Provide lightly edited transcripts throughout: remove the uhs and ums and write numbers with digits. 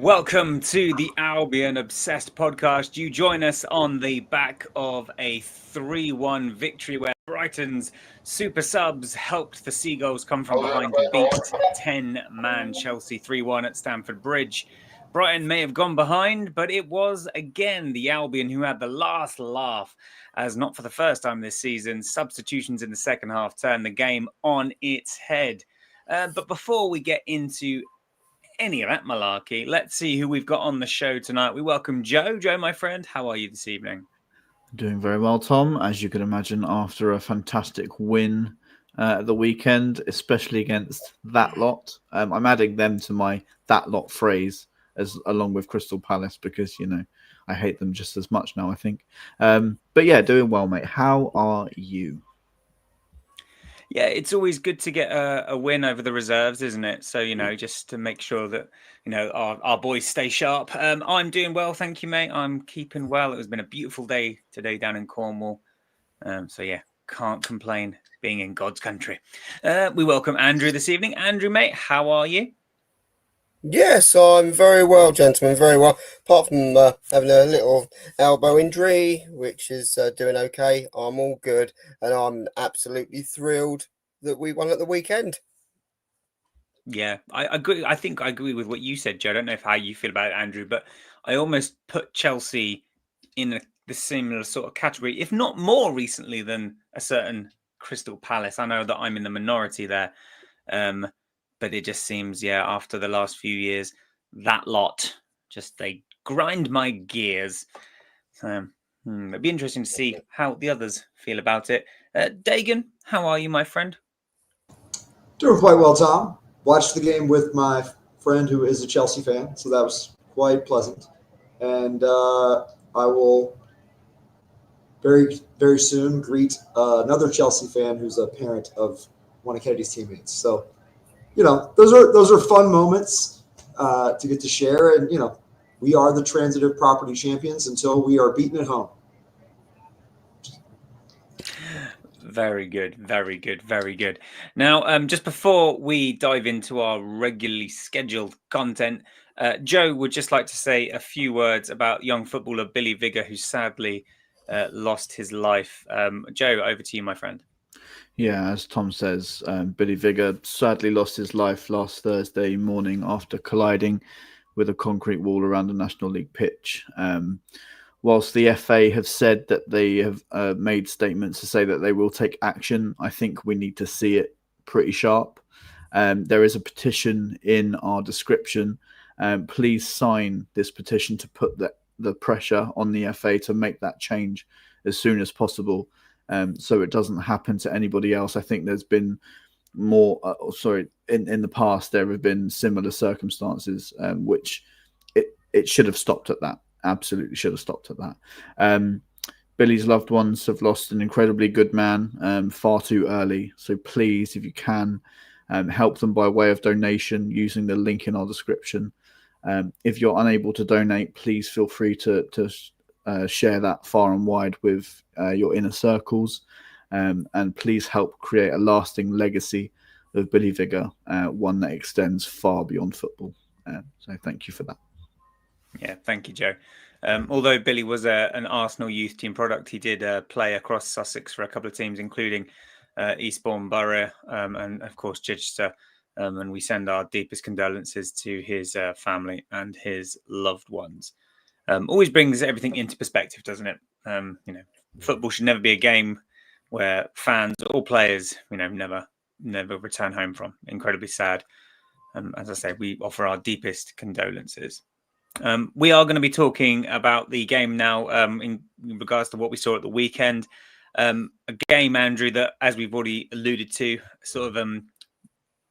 Welcome to the Albion Obsessed podcast. You join us on the back of a 3-1 victory where Brighton's super subs helped the Seagulls come from behind to beat 10-man Chelsea 3-1 at Stamford Bridge. Brighton may have gone behind, but it was again the Albion who had the last laugh, as not for the first time this season, substitutions in the second half turned the game on its head. But before we get into any of that malarkey, let's see who we've got on the show tonight. We welcome Joe. Joe, my friend, how are you this evening? Doing very well, Tom. As you can imagine, after a fantastic win at the weekend, especially against that lot. I'm adding them to my that lot phrase along with Crystal Palace because, I hate them just as much now, I think. But yeah, doing well, mate. How are you? Yeah, it's always good to get a win over the reserves, isn't it? So, just to make sure that, our boys stay sharp. I'm doing well, thank you, mate. I'm keeping well. It has been a beautiful day today down in Cornwall. So, yeah, can't complain being in God's country. We welcome Andrew this evening. Andrew, mate, how are you? Yes, I'm very well, gentlemen, very well. Apart from having a little elbow injury, which is doing okay, I'm all good. And I'm absolutely thrilled that we won at the weekend. Yeah, I agree. I think I agree with what you said, Joe. I don't know how you feel about it, Andrew, but I almost put Chelsea in the similar sort of category, if not more recently than a certain Crystal Palace. I know that I'm in the minority there, but it just seems, after the last few years, that lot they grind my gears. So it'd be interesting to see how the others feel about it. Dagan, how are you, my friend? Doing quite well, Tom. Watched the game with my friend who is a Chelsea fan, so that was quite pleasant. And I will very, very soon greet another Chelsea fan who's a parent of one of Kennedy's teammates. So, those are fun moments to get to share. And, we are the transitive property champions until we are beaten at home. Very good, very good, very good. Now, just before we dive into our regularly scheduled content, Joe would just like to say a few words about young footballer Billy Vigor, who sadly lost his life. Joe, over to you, my friend. Yeah, as Tom says, Billy Vigor sadly lost his life last Thursday morning after colliding with a concrete wall around the National League pitch. Whilst the FA have said that they have made statements to say that they will take action, I think we need to see it pretty sharp. There is a petition in our description. Please sign this petition to put the pressure on the FA to make that change as soon as possible, so it doesn't happen to anybody else. I think there's been more, in the past there have been similar circumstances which it should have stopped at that. Absolutely should have stopped at that. Billy's loved ones have lost an incredibly good man far too early. So please, if you can, help them by way of donation using the link in our description. If you're unable to donate, please feel free to share that far and wide with your inner circles. And please help create a lasting legacy of Billy Vigor, one that extends far beyond football. So thank you for that. Yeah, thank you, Joe. Although Billy was an Arsenal youth team product, he did play across Sussex for a couple of teams, including Eastbourne Borough and, of course, Chichester. And we send our deepest condolences to his family and his loved ones. Always brings everything into perspective, doesn't it? Football should never be a game where fans or players, never return home from. Incredibly sad. As I say, we offer our deepest condolences. We are going to be talking about the game now in regards to what we saw at the weekend. A game, Andrew, that, as we've already alluded to, sort of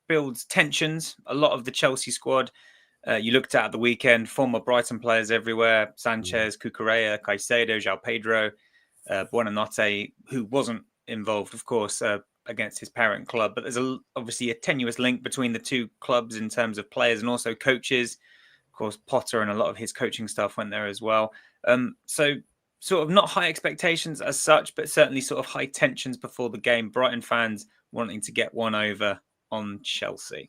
builds tensions. A lot of the Chelsea squad you looked at the weekend, former Brighton players everywhere: Sanchez, Cucurella, Caicedo, João Pedro, Buonanotte, who wasn't involved, of course, against his parent club. But there's obviously a tenuous link between the two clubs in terms of players and also coaches. Of course, Potter and a lot of his coaching staff went there as well. So sort of not high expectations as such, but certainly sort of high tensions before the game. Brighton fans wanting to get one over on Chelsea.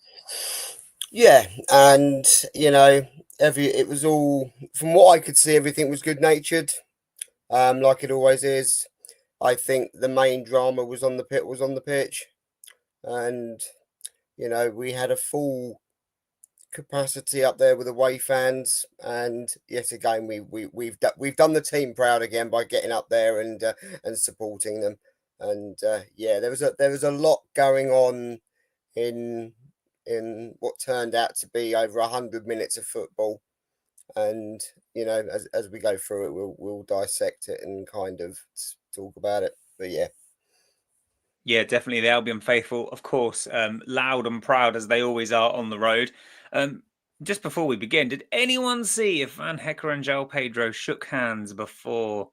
Yeah, and it was all, from what I could see, everything was good natured, like it always is. I think the main drama was on the pitch, and we had a full capacity up there with away fans, and yet again we've done the team proud again by getting up there and supporting them. And there was a lot going on in what turned out to be over 100 minutes of football. And as we go through it, we'll dissect it and kind of talk about it. But yeah, definitely the Albion faithful, of course, loud and proud as they always are on the road. Just before we begin, did anyone see if Van Hecker and João Pedro shook hands before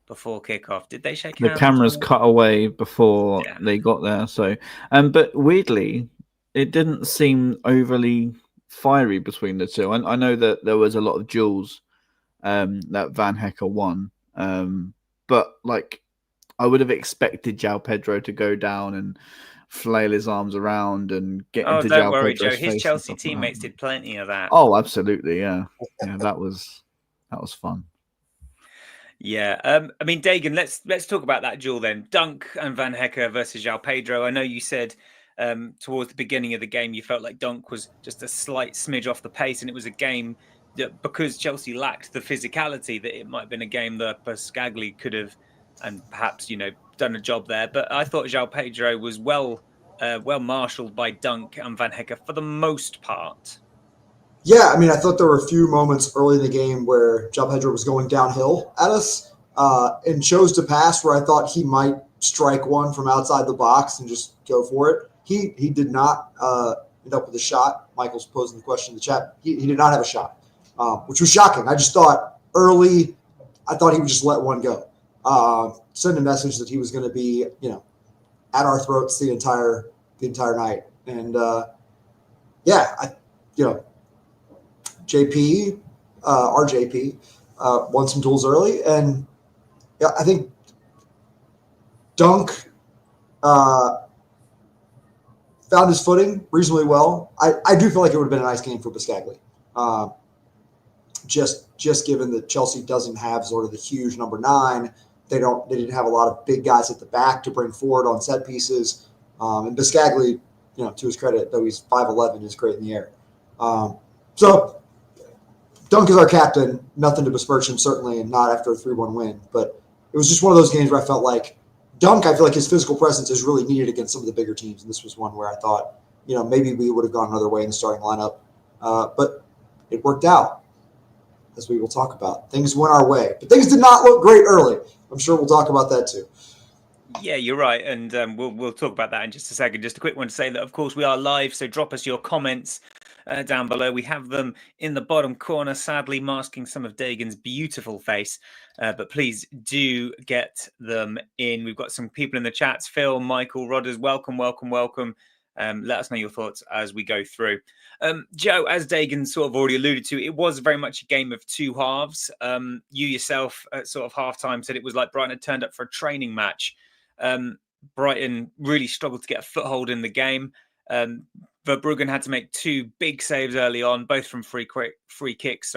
kickoff? Did they shake hands? The cameras cut away before they got there. So, but weirdly, it didn't seem overly fiery between the two. I know that there was a lot of duels that Van Hecker won, but like I would have expected João Pedro to go down and flail his arms around and get into don't João worry, Pedro's Joe. His face Chelsea and stuff like teammates that. did plenty of that. Oh, absolutely, yeah. That was fun. Yeah, I mean, Dagan, let's talk about that duel then. Dunk and Van Hecker versus João Pedro. I know you said towards the beginning of the game you felt like Dunk was just a slight smidge off the pace, and it was a game that, because Chelsea lacked the physicality, that it might have been a game that Pascagli could have and perhaps done a job there. But I thought João Pedro was well marshalled by Dunk and Van Hecker for the most part. Yeah, I mean, I thought there were a few moments early in the game where João Pedro was going downhill at us and chose to pass where I thought he might strike one from outside the box and just go for it. He did not end up with a shot. Michael's posing the question in the chat. He did not have a shot, which was shocking. I just thought early, I thought he would just let one go. Send a message that he was going to be, at our throats the entire night. And JP, RJP, won some duels early, and I think Dunk found his footing reasonably well. I do feel like it would have been a nice game for Pascagli. Just given that Chelsea doesn't have sort of the huge number 9, they didn't have a lot of big guys at the back to bring forward on set pieces. And Pascagli, to his credit, though he's 5'11", is great in the air. So Dunk is our captain. Nothing to besmirch him, certainly, and not after a 3-1 win. But it was just one of those games where I felt like Dunk, I feel like his physical presence is really needed against some of the bigger teams. And this was one where I thought, maybe we would have gone another way in the starting lineup. But it worked out, as we will talk about. Things went our way. But things did not look great early. I'm sure we'll talk about that too. Yeah, you're right. And we'll talk about that in just a second. Just a quick one to say that, of course, we are live. So drop us your comments down below. We have them in the bottom corner, sadly masking some of Dagan's beautiful face. But please do get them in. We've got some people in the chats. Phil, Michael, Rodders, welcome. Let us know your thoughts as we go through. Joe, as Dagan sort of already alluded to, it was very much a game of two halves. You yourself at sort of halftime said it was like Brighton had turned up for a training match. Brighton really struggled to get a foothold in the game. Verbruggen had to make 2 big saves early on, both from free kicks.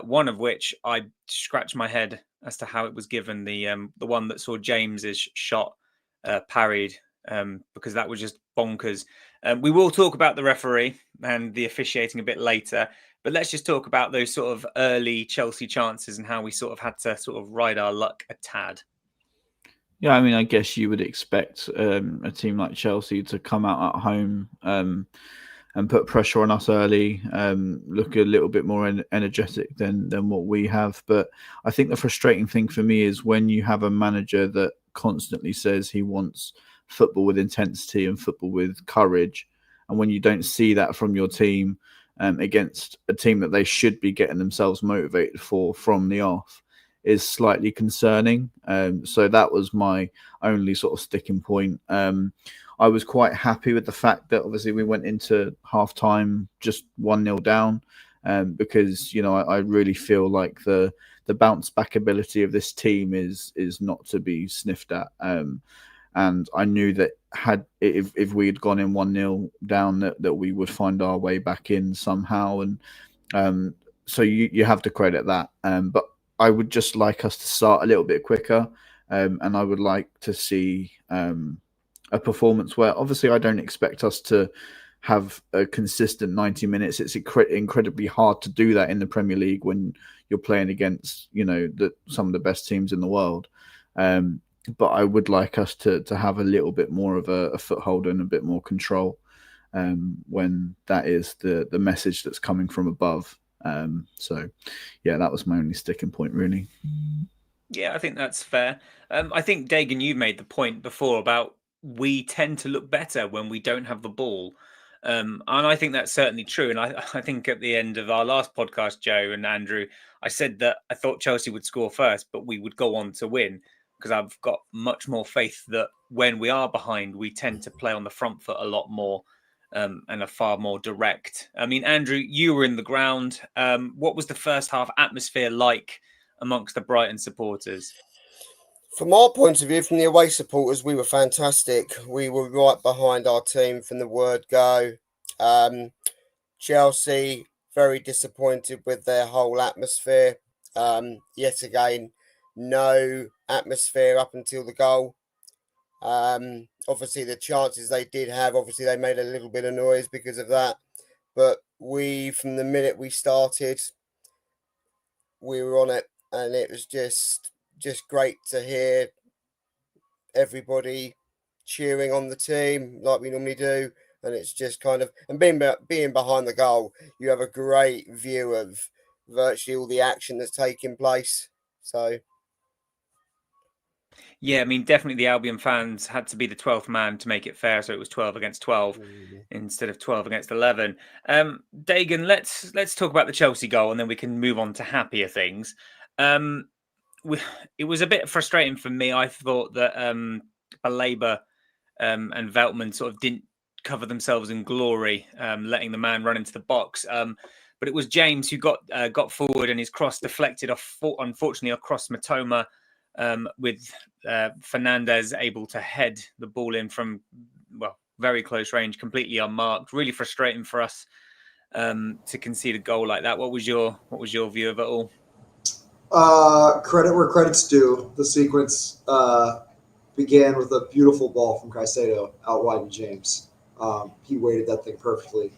One of which I scratched my head as to how it was given. The one that saw James's shot parried, because that was just bonkers. We will talk about the referee and the officiating a bit later, but let's just talk about those sort of early Chelsea chances and how we sort of had to sort of ride our luck a tad. Yeah, I mean, I guess you would expect a team like Chelsea to come out at home and put pressure on us early, look a little bit more energetic than what we have. But I think the frustrating thing for me is when you have a manager that constantly says he wants football with intensity and football with courage, and when you don't see that from your team against a team that they should be getting themselves motivated for from the off, is slightly concerning. So that was my only sort of sticking point. I was quite happy with the fact that obviously we went into halftime just 1-0 down, because I really feel like the bounce back ability of this team is not to be sniffed at. And I knew that if we had gone in 1-0 down, that we would find our way back in somehow. And so you have to credit that. But I would just like us to start a little bit quicker, and I would like to see a performance where, obviously, I don't expect us to have a consistent 90 minutes. It's incredibly hard to do that in the Premier League when you're playing against, some of the best teams in the world. But I would like us to have a little bit more of a foothold and a bit more control when that is the message that's coming from above. So, yeah, that was my only sticking point, really. Yeah, I think that's fair. I think, Dagan, you made the point before about we tend to look better when we don't have the ball. And I think that's certainly true. And I think at the end of our last podcast, Joe and Andrew, I said that I thought Chelsea would score first, but we would go on to win, because I've got much more faith that when we are behind, we tend to play on the front foot a lot more and are far more direct. I mean, Andrew, you were in the ground. What was the first half atmosphere like amongst the Brighton supporters? From our point of view, from the away supporters, we were fantastic. We were right behind our team from the word go. Chelsea, very disappointed with their whole atmosphere. Yet again, no atmosphere up until the goal. Obviously, the chances they did have, obviously, they made a little bit of noise because of that. But from the minute we started, we were on it, and it was just great to hear everybody cheering on the team like we normally do. And it's just kind of, and being behind the goal, you have a great view of virtually all the action that's taking place. So, yeah, I mean, definitely the Albion fans had to be the 12th man to make it fair. So it was 12 against 12 instead of 12 against 11. Dagan, let's talk about the Chelsea goal, and then we can move on to happier things. It was a bit frustrating for me. I thought that Baleba and Veltman sort of didn't cover themselves in glory, letting the man run into the box. But it was James who got forward, and his cross deflected unfortunately across Matoma, with Fernandez able to head the ball in from very close range, completely unmarked. Really frustrating for us to concede a goal like that. What was your view of it all? Credit where credit's due. The sequence began with a beautiful ball from Caicedo out wide to James. He weighted that thing perfectly.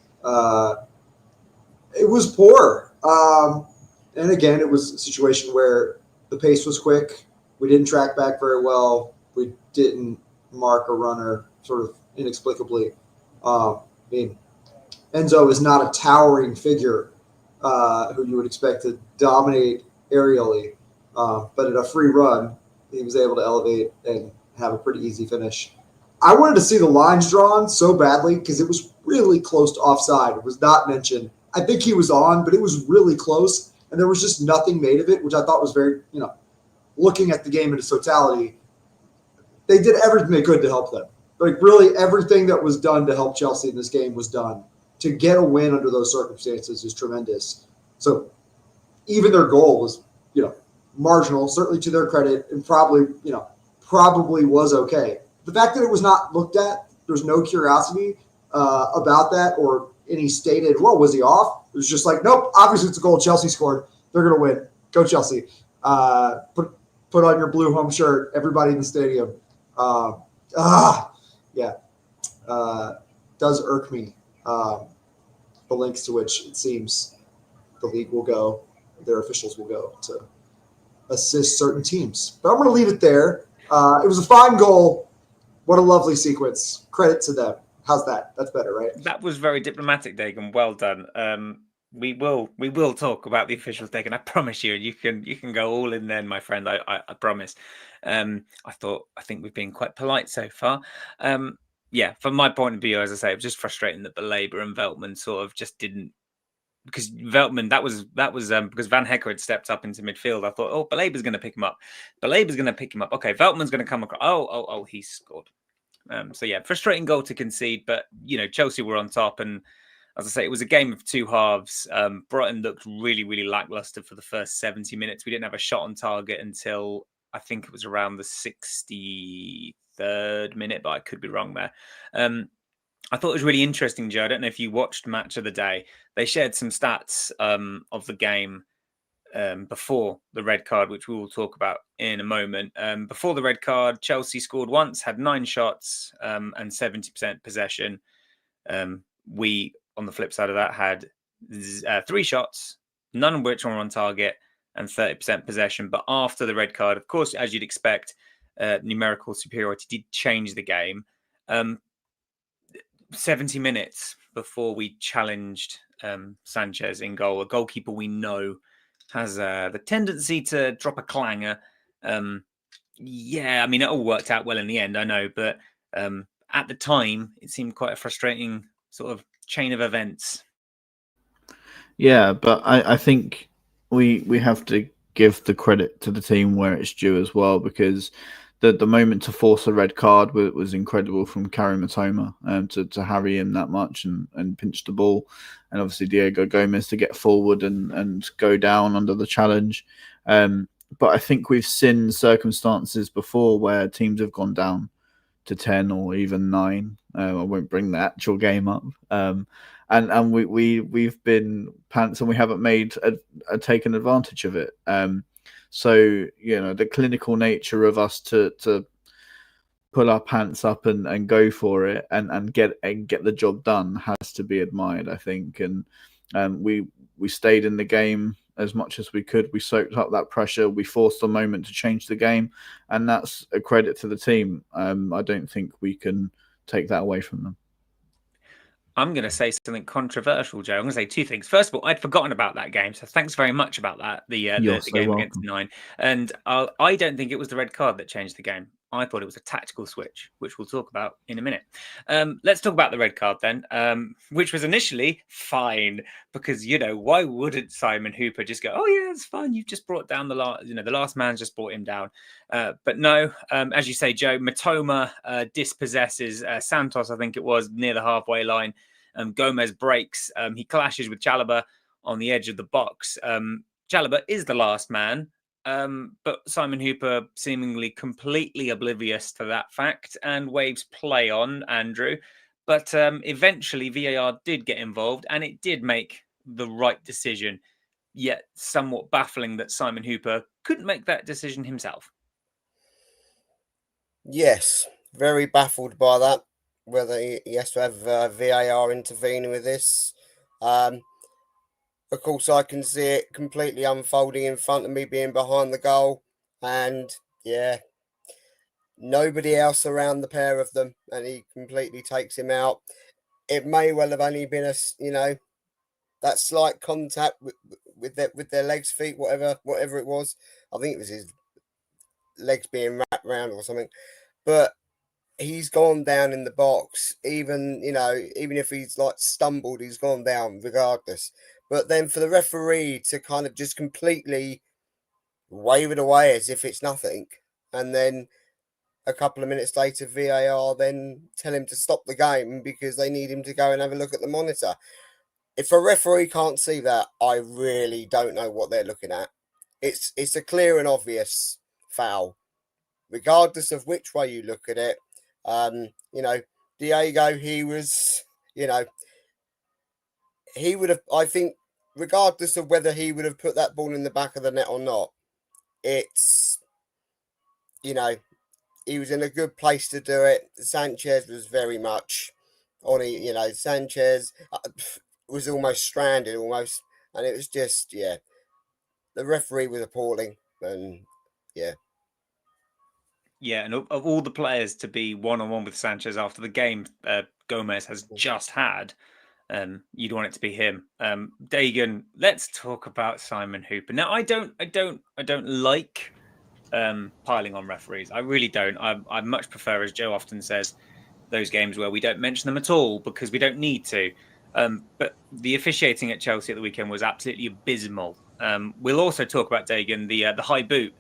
It was poor. And again, it was a situation where the pace was quick. We didn't track back very well. We didn't mark a runner sort of inexplicably. I mean, Enzo is not a towering figure who you would expect to dominate aerially. But at a free run, he was able to elevate and have a pretty easy finish. I wanted to see the lines drawn so badly because it was really close to offside. It was not mentioned. I think he was on, but it was really close, and there was just nothing made of it, which I thought was very, looking at the game in its totality, they did everything they could to help them. Like, really, everything that was done to help Chelsea in this game was done. To get a win under those circumstances is tremendous. So even their goal was, marginal, certainly to their credit, and probably was okay. The fact that it was not looked at, there's no curiosity about that or any stated, well, was he off? It was just like, nope, obviously it's a goal Chelsea scored. They're going to win. Go Chelsea. Put on your blue home shirt, everybody in the stadium. Does irk me. The lengths to which it seems the league will go, their officials will go to assist certain teams. But I'm going to leave it there. It was a fine goal. What a lovely sequence. Credit to them. How's that? That's better, right? That was very diplomatic, Dagan. Well done. We will talk about the officials, Dagan. I promise you. You can go all in then, my friend. I promise. I think we've been quite polite so far. Yeah, from my point of view, as I say, it was just frustrating that Baleba and Veltman sort of just didn't. Because Veltman, that was because Van Hecker had stepped up into midfield. I thought, oh, Baleba's going to pick him up. Baleba's going to pick him up. Okay, Veltman's going to come across. Oh, he scored. So yeah, frustrating goal to concede, but Chelsea were on top, and as I say, it was a game of two halves. Brighton looked really, really lackluster for the first 70 minutes. We didn't have a shot on target until I think it was around the 63rd minute, but I could be wrong there. I thought it was really interesting, Joe. I don't know if you watched Match of the Day. They shared some stats of the game before the red card, which we will talk about in a moment. Before the red card, Chelsea scored once, had 9 shots and 70% possession. We, on the flip side of that, had 3 shots, none of which were on target, and 30% possession. But after the red card, of course, as you'd expect, numerical superiority did change the game. 70 minutes before we challenged Sanchez in goal, a goalkeeper we know has the tendency to drop a clanger. Yeah, I mean, it all worked out well in the end, I know, but at the time, it seemed quite a frustrating sort of chain of events. Yeah, but I think we have to give the credit to the team where it's due as well, because the moment to force a red card was incredible from Karim Matoma, to harry him that much and pinch the ball, and obviously Diego Gomez to get forward and go down under the challenge. But I think we've seen circumstances before where teams have gone down to 10 or even 9. I won't bring the actual game up. And we've been pants and we haven't made taken advantage of it. So, you know, the clinical nature of us to pull our pants up and go for it and get the job done has to be admired, I think. And we stayed in the game as much as we could. We soaked up that pressure. We forced a moment to change the game, and that's a credit to the team. I don't think we can take that away from them. I'm going to say something controversial, Joe. I'm going to say 2 things. First of all, I'd forgotten about that game, so thanks very much about that. The You're so game welcome. against 9, and I don't think it was the red card that changed the game. I thought it was a tactical switch, which we'll talk about in a minute. Let's talk about the red card then, which was initially fine because, you know, why wouldn't Simon Hooper just go, oh yeah, it's fine, you've just brought down the last man's just brought him down. But no, as you say, Joe, Matoma dispossesses Santos, I think it was, near the halfway line. Gomez breaks. He clashes with Chalobah on the edge of the box. Chalobah is the last man, but Simon Hooper seemingly completely oblivious to that fact and waves play on Andrew. But eventually VAR did get involved and it did make the right decision, yet somewhat baffling that Simon Hooper couldn't make that decision himself. Yes, very baffled by that. Whether he has to have VAR intervening with this. Of course, I can see it completely unfolding in front of me, being behind the goal, and yeah, nobody else around the pair of them, and he completely takes him out. It may well have only been that slight contact with their legs, feet, whatever it was. I think it was his legs being wrapped around or something, but he's gone down in the box. Even if he's like stumbled, he's gone down regardless. But then for the referee to kind of just completely wave it away as if it's nothing, and then a couple of minutes later VAR then tell him to stop the game because they need him to go and have a look at the monitor. If a referee can't see that, I really don't know what they're looking at. It's a clear and obvious foul, regardless of which way you look at it. Diego, he would have, I think, regardless of whether he would have put that ball in the back of the net or not, it's, he was in a good place to do it. Sanchez was very much on it. Sanchez was almost stranded, and it was just, the referee was appalling, and yeah. Yeah, and of all the players to be one-on-one with Sanchez after the game Gomez has just had, you'd want it to be him. Dagan, let's talk about Simon Hooper. Now, I don't like piling on referees. I really don't. I much prefer, as Joe often says, those games where we don't mention them at all because we don't need to. But the officiating at Chelsea at the weekend was absolutely abysmal. We'll also talk about, Dagan, the high boot,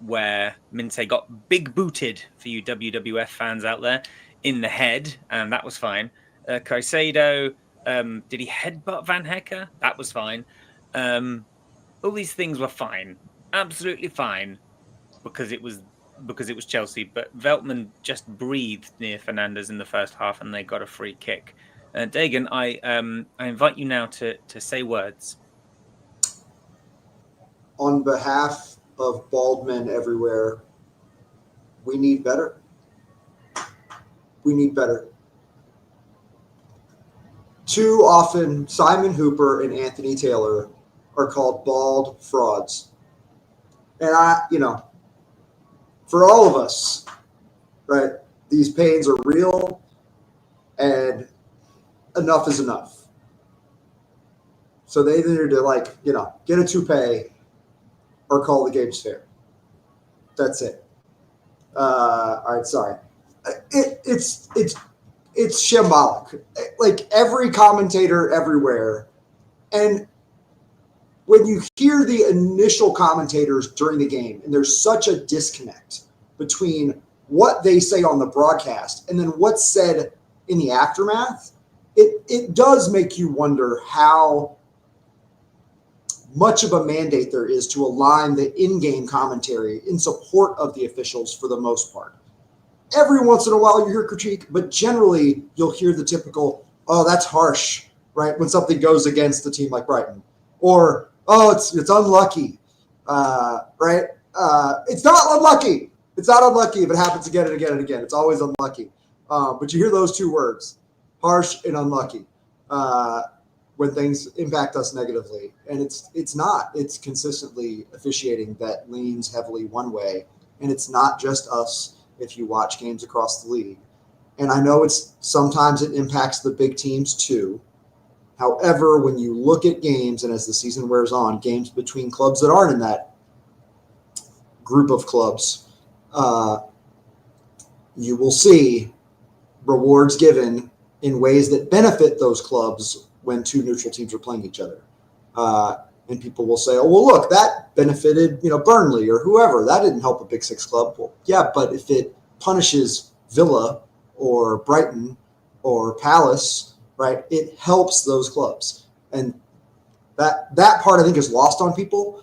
where Minte got big booted, for you WWF fans out there, in the head, and that was fine. Caicedo, did he headbutt Van Hecke? That was fine. All these things were fine, absolutely fine, because it was because it was Chelsea, but Veltman just breathed near Fernandes in the first half, and they got a free kick. Dagan, I invite you now to say words. On behalf of bald men everywhere, we need better. We need better. Too often, Simon Hooper and Anthony Taylor are called bald frauds. And for all of us, right, these pains are real, and enough is enough. So they either need to get a toupee or call the games fair. That's it. All right, sorry. It's shambolic. Like every commentator everywhere, and when you hear the initial commentators during the game, and there's such a disconnect between what they say on the broadcast and then what's said in the aftermath, it does make you wonder how much of a mandate there is to align the in-game commentary in support of the officials for the most part. Every once in a while you hear critique, but generally you'll hear the typical, oh, that's harsh, right? When something goes against a team like Brighton. Or, oh, it's unlucky, right? It's not unlucky. It's not unlucky if it happens again and again and again. It's always unlucky. But you hear those two words, harsh and unlucky, when things impact us negatively. And it's not. It's consistently officiating that leans heavily one way. And it's not just us if you watch games across the league. And I know sometimes it impacts the big teams too. However, when you look at games, and as the season wears on, games between clubs that aren't in that group of clubs, you will see rewards given in ways that benefit those clubs when two neutral teams are playing each other. And people will say, oh, well, look, that benefited, Burnley or whoever. That didn't help a Big Six club. Well, yeah, but if it punishes Villa or Brighton or Palace, right, it helps those clubs. And that part, I think, is lost on people.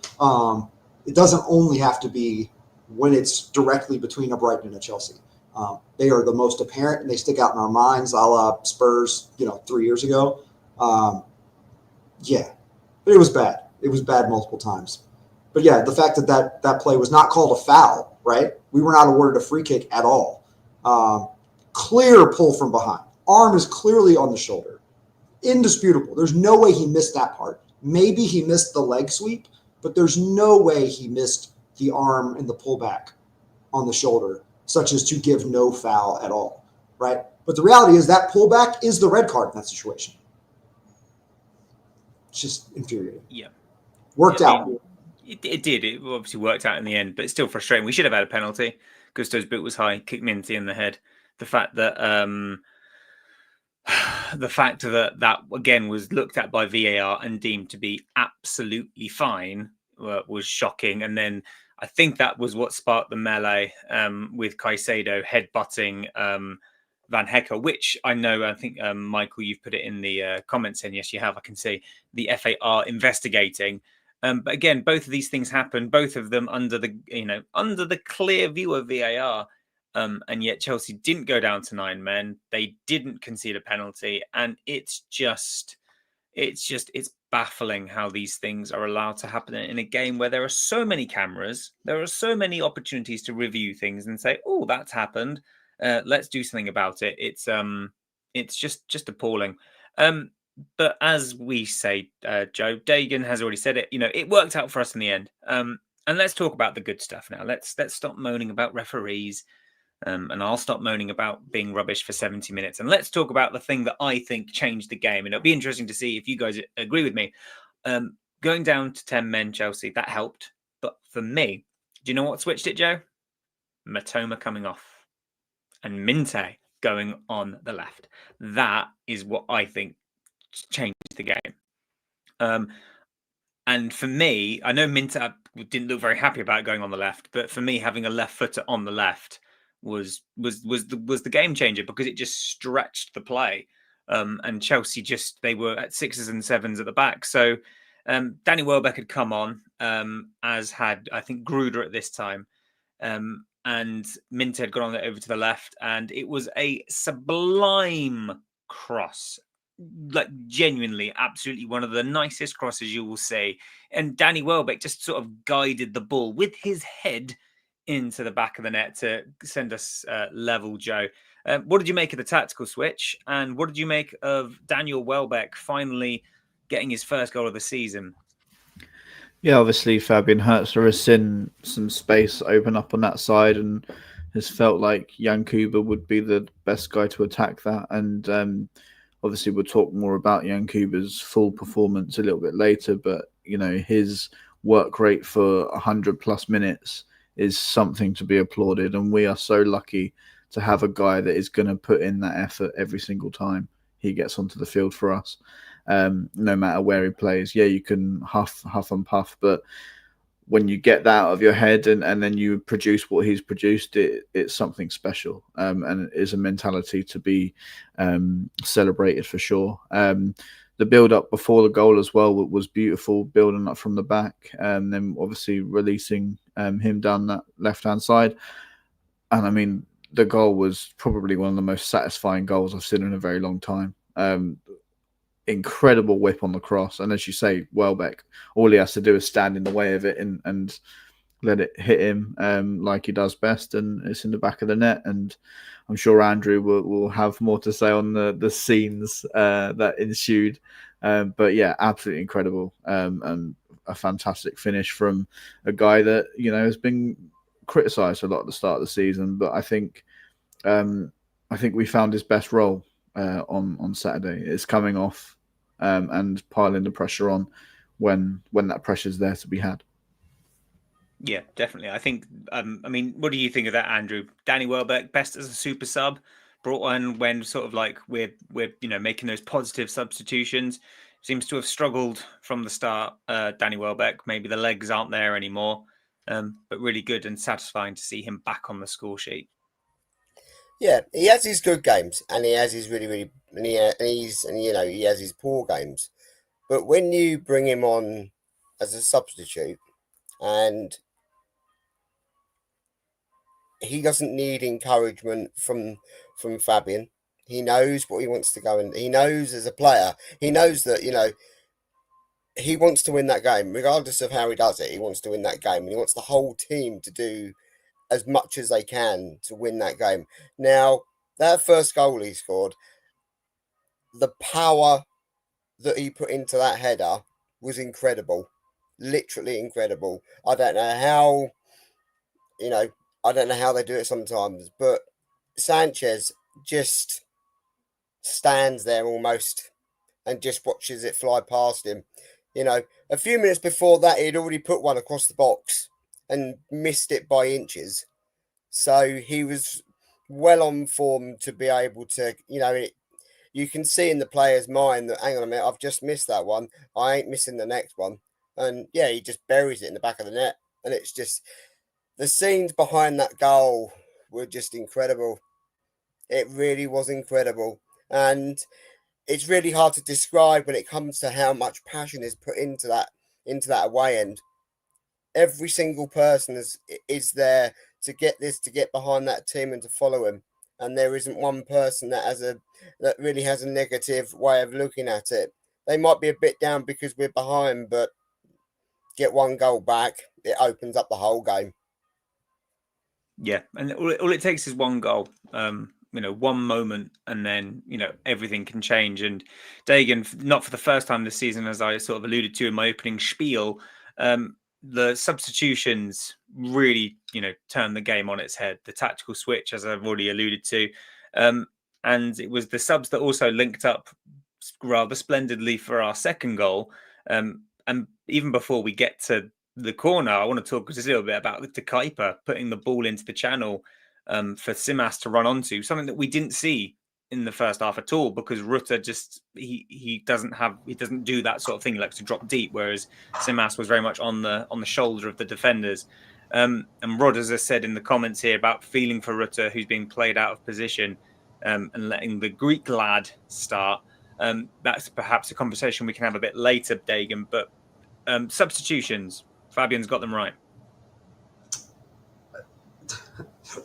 It doesn't only have to be when it's directly between a Brighton and a Chelsea. They are the most apparent, and they stick out in our minds, a la Spurs, 3 years ago. Yeah, but it was bad. It was bad multiple times. But yeah, the fact that play was not called a foul, right? We were not awarded a free kick at all. Clear pull from behind. Arm is clearly on the shoulder. Indisputable. There's no way he missed that part. Maybe he missed the leg sweep, but there's no way he missed the arm and the pullback on the shoulder, such as to give no foul at all, right? But the reality is that pullback is the red card in that situation. It's just infuriating. Yeah. Worked out. It did. It obviously worked out in the end, but it's still frustrating. We should have had a penalty. Gusto's boot was high, kicked Minty in the head. The fact that that again was looked at by VAR and deemed to be absolutely fine was shocking. And then I think that was what sparked the melee with Caicedo headbutting Van Hecker, which I think, Michael, you've put it in the comments, and yes, you have. I can see the FA are investigating. But again, both of these things happened, both of them under the clear view of VAR. And yet Chelsea didn't go down to 9 men. They didn't concede a penalty. And it's baffling how these things are allowed to happen in a game where there are so many cameras. There are so many opportunities to review things and say, oh, that's happened. Let's do something about it. It's just appalling. But as we say, Joe, Dagan has already said it. It worked out for us in the end. And let's talk about the good stuff now. Let's stop moaning about referees. And I'll stop moaning about being rubbish for 70 minutes. And let's talk about the thing that I think changed the game. And it'll be interesting to see if you guys agree with me. Going down to 10 men, Chelsea, that helped. But for me, do you know what switched it, Joe? Matoma coming off and Minte going on the left. That is what I think changed the game. And for me, I know Minte didn't look very happy about going on the left, but for me, having a left footer on the left was the game changer, because it just stretched the play. And Chelsea they were at 6s and 7s at the back. So Danny Welbeck had come on, as had, I think, Gruder at this time. and Minter had gone on it over to the left, and it was a sublime cross. Like genuinely, absolutely one of the nicest crosses you will see. And Danny Welbeck just sort of guided the ball with his head into the back of the net to send us level, Joe. What did you make of the tactical switch? And what did you make of Daniel Welbeck finally getting his first goal of the season? Yeah, obviously Fabian Hertzler has seen some space open up on that side and has felt like Jan Kuba would be the best guy to attack that. And obviously we'll talk more about Jan Kuba's full performance a little bit later, but you know, his work rate for 100+ minutes is something to be applauded, and we are so lucky to have a guy that is going to put in that effort every single time he gets onto the field for us. No matter where he plays. Yeah, you can huff and puff, but when you get that out of your head and then you produce what he's produced, it's something special, and it is a mentality to be celebrated for sure. The build-up before the goal as well was beautiful, building up from the back, and then obviously releasing him down that left-hand side. And I mean, the goal was probably one of the most satisfying goals I've seen in a very long time. Incredible whip on the cross, and as you say, Welbeck, all he has to do is stand in the way of it and let it hit him like he does best, and it's in the back of the net. And I'm sure Andrew will have more to say on the scenes that ensued, but yeah, absolutely incredible, and a fantastic finish from a guy that, you know, has been criticised a lot at the start of the season, but I think we found his best role on Saturday. It's coming off and piling the pressure on when that pressure's there to be had. Yeah, definitely. I think. I mean, what do you think of that, Andrew? Danny Welbeck, best as a super sub, brought on when sort of like we're making those positive substitutions. Seems to have struggled from the start. Danny Welbeck, maybe the legs aren't there anymore, but really good and satisfying to see him back on the score sheet. Yeah, he has his good games, and he has his he has his poor games. But when you bring him on as a substitute, and he doesn't need encouragement from Fabian. He knows what he wants to go, and he knows as a player, he knows that, you know, he wants to win that game, regardless of how he does it. He wants to win that game, and he wants the whole team to do as much as they can to win that game. Now, that first goal he scored, the power that he put into that header was incredible, literally incredible. I don't know how, I don't know how they do it sometimes, but Sanchez just stands there almost and just watches it fly past him. You know, a few minutes before that, he'd already put one across the box and missed it by inches. So he was well on form to be able to, you can see in the player's mind that, hang on a minute, I've just missed that one. I ain't missing the next one. And yeah, he just buries it in the back of the net. And it's just, the scenes behind that goal were just incredible. It really was incredible. And it's really hard to describe when it comes to how much passion is put into that away end. Every single person is there to get behind that team and to follow him. And there isn't one person that really has a negative way of looking at it. They might be a bit down because we're behind, but get one goal back, it opens up the whole game. Yeah, and all it takes is one goal, one moment, and then, everything can change. And Dagan, not for the first time this season, as I sort of alluded to in my opening spiel, the substitutions really, turned the game on its head. The tactical switch, as I've already alluded to, and it was the subs that also linked up rather splendidly for our second goal. And even before we get to the corner, I want to talk just a little bit about the Kuiper putting the ball into the channel for Simas to run onto, something that we didn't see in the first half at all, because Rutter just he doesn't do that sort of thing. He likes to drop deep, whereas Simas was very much on the shoulder of the defenders. And Rod, as I said in the comments here, about feeling for Rutter, who's being played out of position, and letting the Greek lad start. That's perhaps a conversation we can have a bit later, Dagan. But substitutions, Fabian's got them right.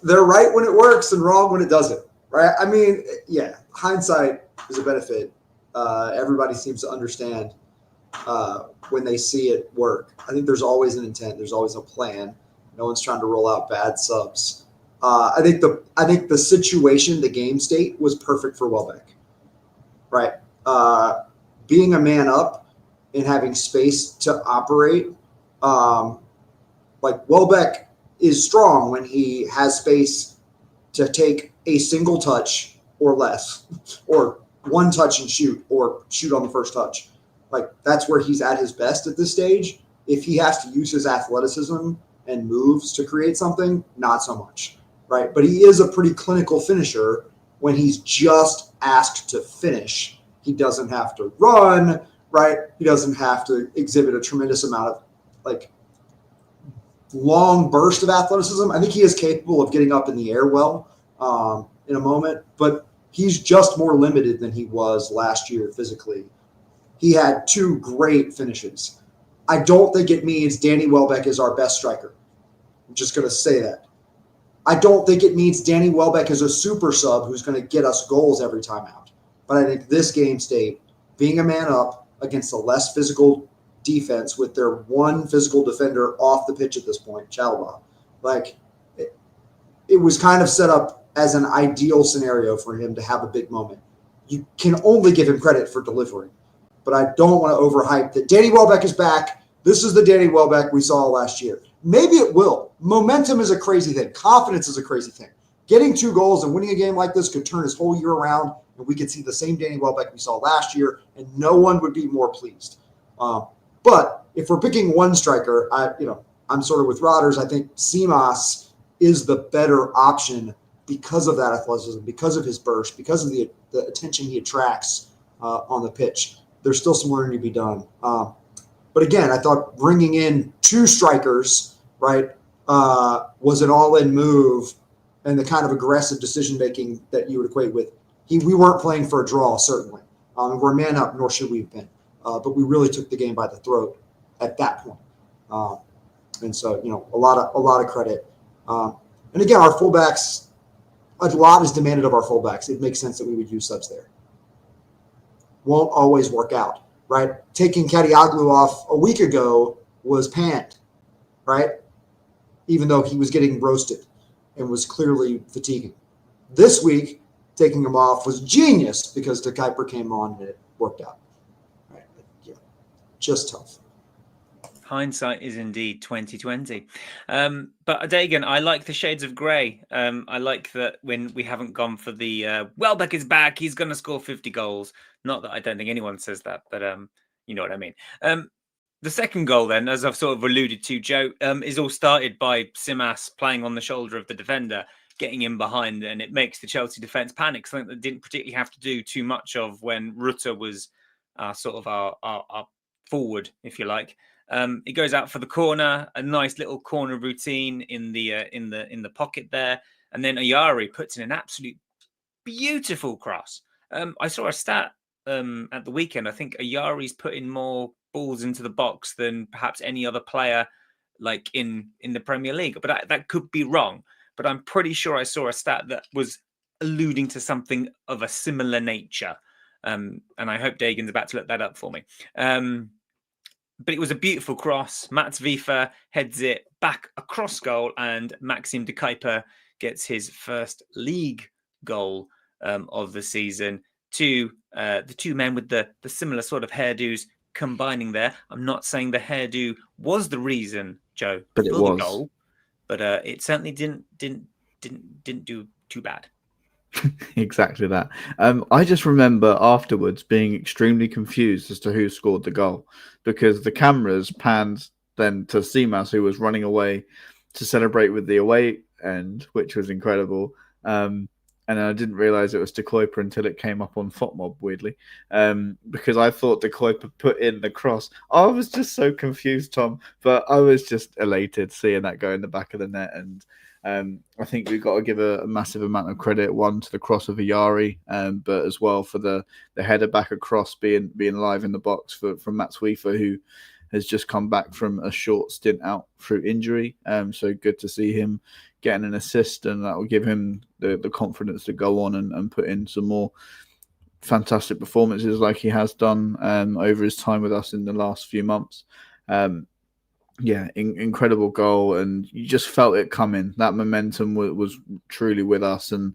they're right when it works and wrong when it doesn't, right? I mean, yeah, hindsight is a benefit. Everybody seems to understand when they see it work. I think there's always an intent. There's always a plan. No one's trying to roll out bad subs. I think the situation, the game state was perfect for Welbeck, right? Being a man up and having space to operate, like Welbeck is strong when he has space to take a single touch or less, or one touch and shoot, or shoot on the first touch. Like that's where he's at his best at this stage. If he has to use his athleticism and moves to create something, not so much, right? But he is a pretty clinical finisher when he's just asked to finish. He doesn't have to run, right? He doesn't have to exhibit a tremendous amount of like long burst of athleticism. I think he is capable of getting up in the air well in a moment, but he's just more limited than he was last year physically. He had 2 great finishes. I don't think it means Danny Welbeck is our best striker. I'm just going to say that. I don't think it means Danny Welbeck is a super sub who's going to get us goals every time out. But I think this game state, being a man up against a less physical defense with their one physical defender off the pitch at this point, Chalobah, like it was kind of set up as an ideal scenario for him to have a big moment. You can only give him credit for delivering. But I don't want to overhype that Danny Welbeck is back. This is the Danny Welbeck we saw last year. Maybe it will. Momentum is a crazy thing. Confidence is a crazy thing. Getting 2 goals and winning a game like this could turn his whole year around, and we could see the same Danny Welbeck we saw last year, and no one would be more pleased. But if we're picking one striker, I'm sort of with Rodgers. I think Simas is the better option because of that athleticism, because of his burst, because of the attention he attracts on the pitch. There's still some learning to be done. But again, I thought bringing in 2 strikers, right, was an all-in move and the kind of aggressive decision-making that you would equate with. We weren't playing for a draw, certainly. We're a man up, nor should we have been. But we really took the game by the throat at that point. And so, a lot of credit. And again, our fullbacks, a lot is demanded of our fullbacks. It makes sense that we would use subs there. Won't always work out, right? Taking Kadioglu off a week ago was panned, right? Even though he was getting roasted and was clearly fatiguing. This week, taking him off was genius because De Kuiper came on and it worked out. Right? But yeah, just tough. Hindsight is indeed 2020. But again, I like the shades of grey. I like that when we haven't gone for the Welbeck is back, he's going to score 50 goals. Not that I don't think anyone says that, but you know what I mean. The second goal then, as I've sort of alluded to, Joe, is all started by Simas playing on the shoulder of the defender, getting in behind, and it makes the Chelsea defence panic, something that didn't particularly have to do too much of when Rutter was sort of our forward, if you like. It goes out for the corner, a nice little corner routine in the pocket there, and then Ayari puts in an absolute beautiful cross. I saw a stat at the weekend. I think Ayari's put in more balls into the box than perhaps any other player, like in the Premier League. But that could be wrong. But I'm pretty sure I saw a stat that was alluding to something of a similar nature. And I hope Dagan's about to look that up for me. But it was a beautiful cross. Mats Vifa heads it back across goal, and Maxime De Kuiper gets his first league goal of the season. The 2 men with the similar sort of hairdos combining there. I'm not saying the hairdo was the reason, Joe, but it for was. the goal, but it certainly didn't do too bad. Exactly that. I just remember afterwards being extremely confused as to who scored the goal, because the cameras panned then to Simas, who was running away to celebrate with the away end, which was incredible. And I didn't realize it was De Kuiper until it came up on FOTMob, weirdly, because I thought De Kuiper put in the cross. I was just so confused, Tom, but I was just elated seeing that go in the back of the net. And I think we've got to give a massive amount of credit, one, to the cross of Ayari, but as well for the header back across being live in the box from Mats Wiefer, who has just come back from a short stint out through injury. So good to see him getting an assist, and that will give him the confidence to go on and put in some more fantastic performances like he has done over his time with us in the last few months. Incredible goal, and you just felt it coming. That momentum was truly with us, and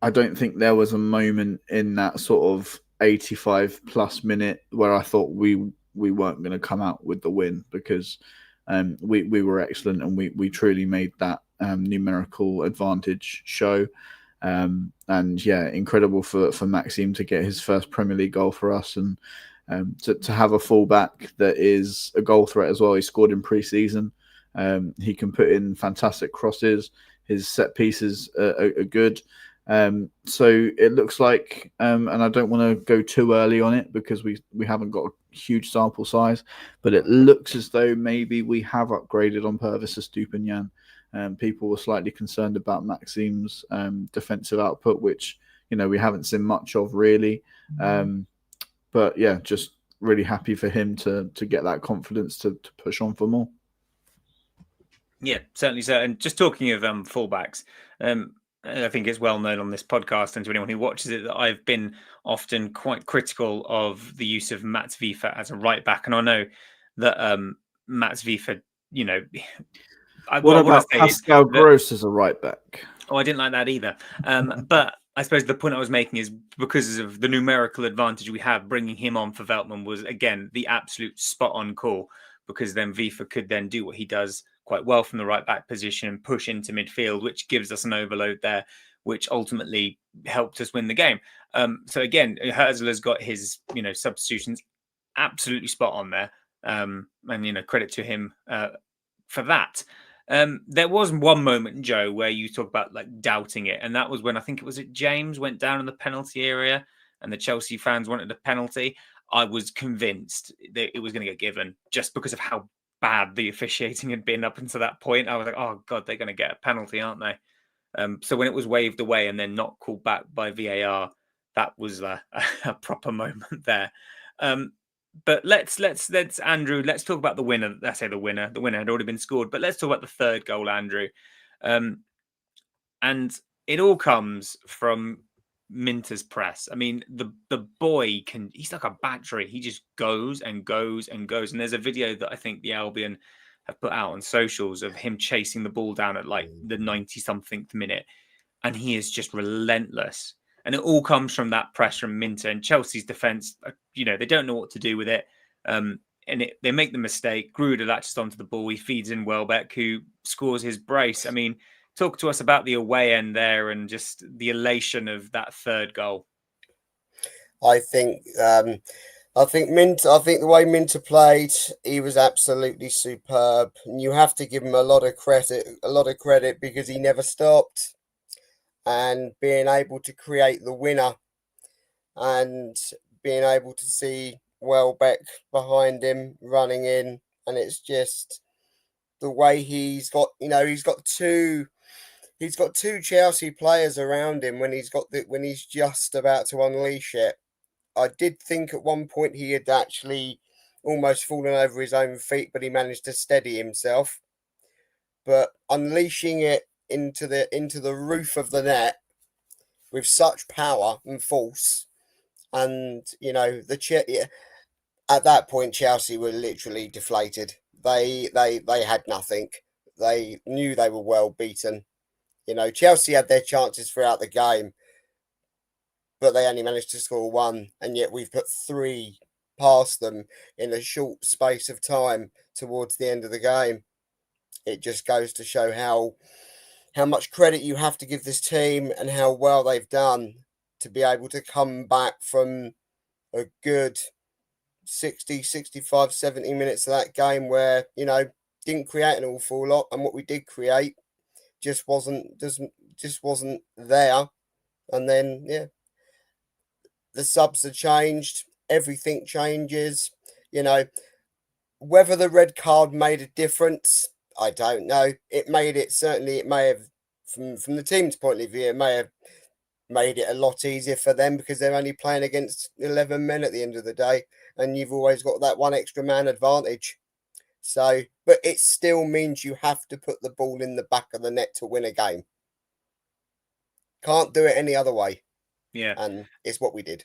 I don't think there was a moment in that sort of 85 plus minute where I thought we weren't going to come out with the win, because we were excellent, and we truly made that numerical advantage show. Incredible for Maxime to get his first Premier League goal for us, and to have a fullback that is a goal threat as well. He scored in pre-season. He can put in fantastic crosses. His set pieces are good. So it looks like, and I don't want to go too early on it because we haven't got a huge sample size, but it looks as though maybe we have upgraded on Purvis Estupiñán. People were slightly concerned about Maxime's defensive output, which we haven't seen much of really. But yeah, just really happy for him to get that confidence to push on for more. Yeah, certainly so. And just talking of fullbacks, I think it's well known on this podcast and to anyone who watches it that I've been often quite critical of the use of Mats Wife as a right back, and I know that Mats Wife, what about Pascal Gross as a right back? Oh, I didn't like that either. But I suppose the point I was making is because of the numerical advantage we have, bringing him on for Veltman was, again, the absolute spot-on call, because then Wife could then do what he does quite well from the right-back position and push into midfield, which gives us an overload there, which ultimately helped us win the game. So again, Herzler's got his substitutions absolutely spot on there. And credit to him for that. There was one moment, Joe, where you talk about like doubting it, and that was when I think James went down in the penalty area and the Chelsea fans wanted a penalty. I was convinced that it was going to get given just because of how bad the officiating had been up until that point. I was like, oh God, they're going to get a penalty, aren't they? So when it was waved away and then not called back by VAR, that was a proper moment there. But let's Andrew, let's talk about the winner. I say the winner had already been scored, but let's talk about the third goal, Andrew. And it all comes from Minter's press. I mean, the boy he's like a battery. He just goes and goes and goes. And there's a video that I think the Albion have put out on socials of him chasing the ball down at like the 90-something minute. And he is just relentless. And it all comes from that press from Minter, and Chelsea's defence, they don't know what to do with it. They make the mistake. Gruder latches onto the ball. He feeds in Welbeck, who scores his brace. I mean, talk to us about the away end there and just the elation of that third goal. I think the way Minter played, he was absolutely superb. And you have to give him a lot of credit because he never stopped. And being able to create the winner and being able to see Welbeck behind him running in, and it's just the way he's got two Chelsea players around him when he's just about to unleash it. I did think at one point he had actually almost fallen over his own feet, but he managed to steady himself. But unleashing it into the roof of the net with such power and force, and at that point Chelsea were literally deflated. They had nothing. They knew they were well beaten. Chelsea had their chances throughout the game, but they only managed to score one, and yet we've put three past them in a short space of time towards the end of the game. It just goes to show how much credit you have to give this team and how well they've done to be able to come back from a good 60, 65, 70 minutes of that game where, didn't create an awful lot. And what we did create just wasn't there. And then, the subs are changed. Everything changes. Whether the red card made a difference, I don't know. It may have, from the team's point of view, it may have made it a lot easier for them because they're only playing against 11 men at the end of the day. and you've always got that one extra man advantage. So, but it still means you have to put the ball in the back of the net to win a game. Can't do it any other way. Yeah. And it's what we did.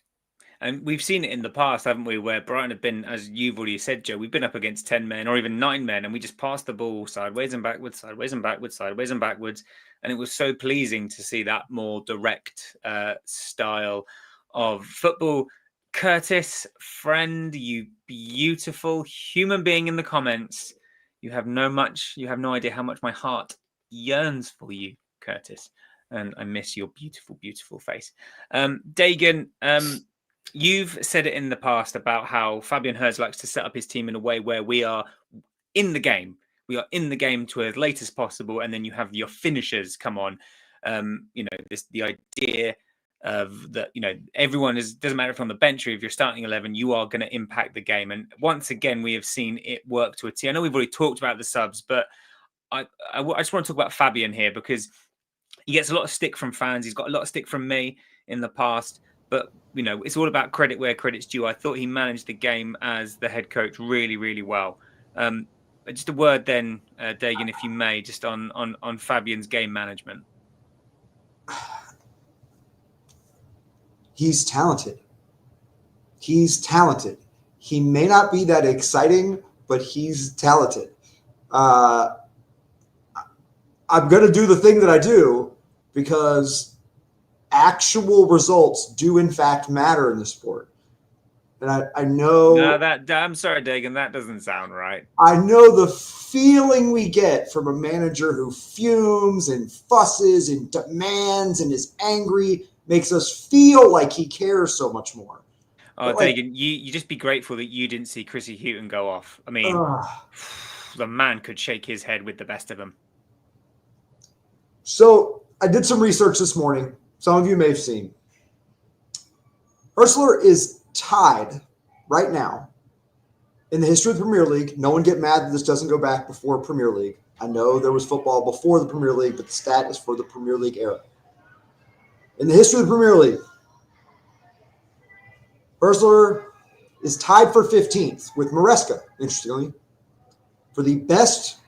And we've seen it in the past, haven't we, where Brighton have been, as you've already said, Joe, we've been up against 10 men or even 9 men, and we just passed the ball sideways and backwards, sideways and backwards, sideways and backwards. And it was so pleasing to see that more direct style of football. Curtis, friend, you beautiful human being in the comments. You have no idea how much my heart yearns for you, Curtis. And I miss your beautiful, beautiful face. Dagan, you've said it in the past about how Fabian Herz likes to set up his team in a way where we are in the game. We are in the game to as late as possible, and then you have your finishers come on. The idea of that, everyone doesn't matter if on the bench or if you're starting 11, you are going to impact the game. And once again, we have seen it work to a T. I know we've already talked about the subs, but I just want to talk about Fabian here because he gets a lot of stick from fans. He's got a lot of stick from me in the past. But, it's all about credit where credit's due. I thought he managed the game as the head coach really, really well. Just a word then, Dagan, if you may, just on Fabian's game management. He's talented. He's talented. He may not be that exciting, but he's talented. I'm going to do the thing that I do because actual results do in fact matter in the sport. And I know... No, I'm sorry, Dagan, that doesn't sound right. I know the feeling we get from a manager who fumes and fusses and demands and is angry makes us feel like he cares so much more. Oh, Dagan, you just be grateful that you didn't see Chrissy Houghton go off. I mean, the man could shake his head with the best of them. So I did some research this morning. Some of you may have seen. Ursula is tied right now in the history of the Premier League. No one get mad that this doesn't go back before Premier League. I know there was football before the Premier League, but the stat is for the Premier League era. In the history of the Premier League, Ursula is tied for 15th with Maresca, interestingly, for the best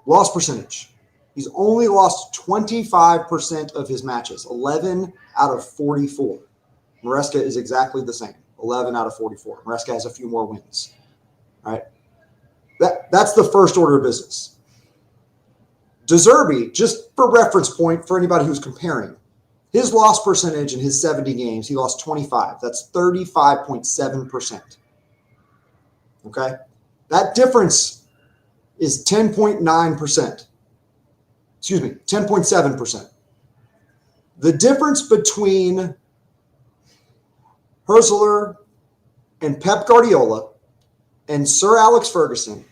loss percentage. He's only lost 25% of his matches, 11 out of 44. Maresca is exactly the same, 11 out of 44. Maresca has a few more wins. All right. That's the first order of business. De Zerbi, just for reference point for anybody who's comparing, his loss percentage in his 70 games, he lost 25. That's 35.7%. Okay? That difference is 10.9%. Excuse me, 10.7%. The difference between Ursula and Pep Guardiola and Sir Alex Ferguson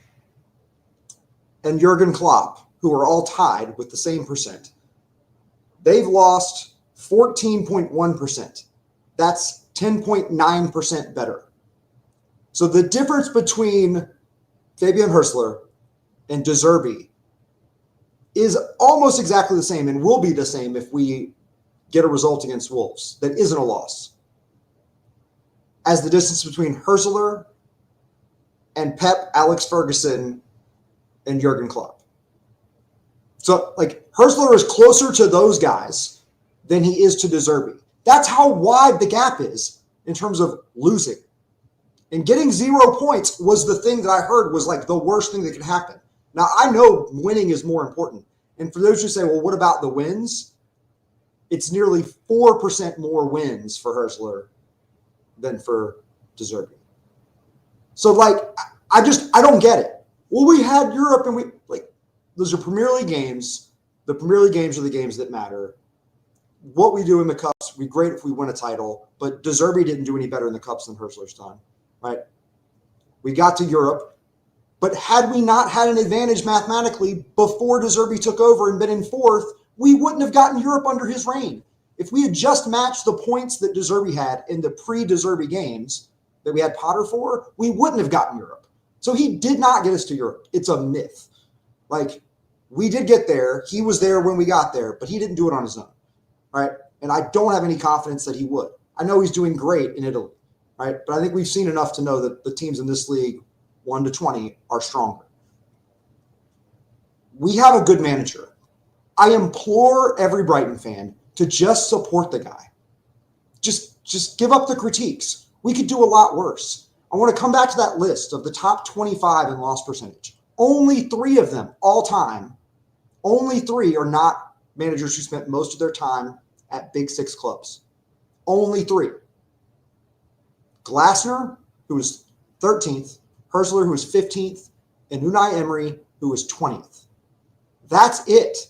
and Jurgen Klopp, who are all tied with the same percent, they've lost 14.1%. That's 10.9% better. So the difference between Fabian Hürzeler and De Zerbi is almost exactly the same and will be the same if we get a result against Wolves that isn't a loss, as the distance between Hürzeler and Pep, Alex Ferguson, and Jurgen Klopp. So, Hürzeler is closer to those guys than he is to De Zerbi. That's how wide the gap is in terms of losing. And getting 0 points was the thing that I heard was the worst thing that could happen. Now, I know winning is more important. And for those who say, well, what about the wins? It's nearly 4% more wins for Hürzeler than for De Zerbi. So, I don't get it. Well, we had Europe and those are Premier League games. The Premier League games are the games that matter. What we do in the Cups, we'd be great if we win a title, but De Zerbi didn't do any better in the Cups than Hürzeler's time, right? We got to Europe, but had we not had an advantage mathematically before De Zerbi took over and been in fourth, we wouldn't have gotten Europe under his reign. If we had just matched the points that De Zerbi had in the pre-De Zerbi games that we had Potter for, we wouldn't have gotten Europe. So he did not get us to Europe. It's a myth. We did get there. He was there when we got there, but he didn't do it on his own, right? And I don't have any confidence that he would. I know he's doing great in Italy, right? But I think we've seen enough to know that the teams in this league, 1 to 20, are stronger. We have a good manager. I implore every Brighton fan to just support the guy. Just give up the critiques. We could do a lot worse. I want to come back to that list of the top 25 in loss percentage. Only 3 of them all time, only 3 are not managers who spent most of their time at Big 6 clubs. Only 3. Glasner, who was 13th, Herzler, who was 15th, and Unai Emery, who was 20th. That's it.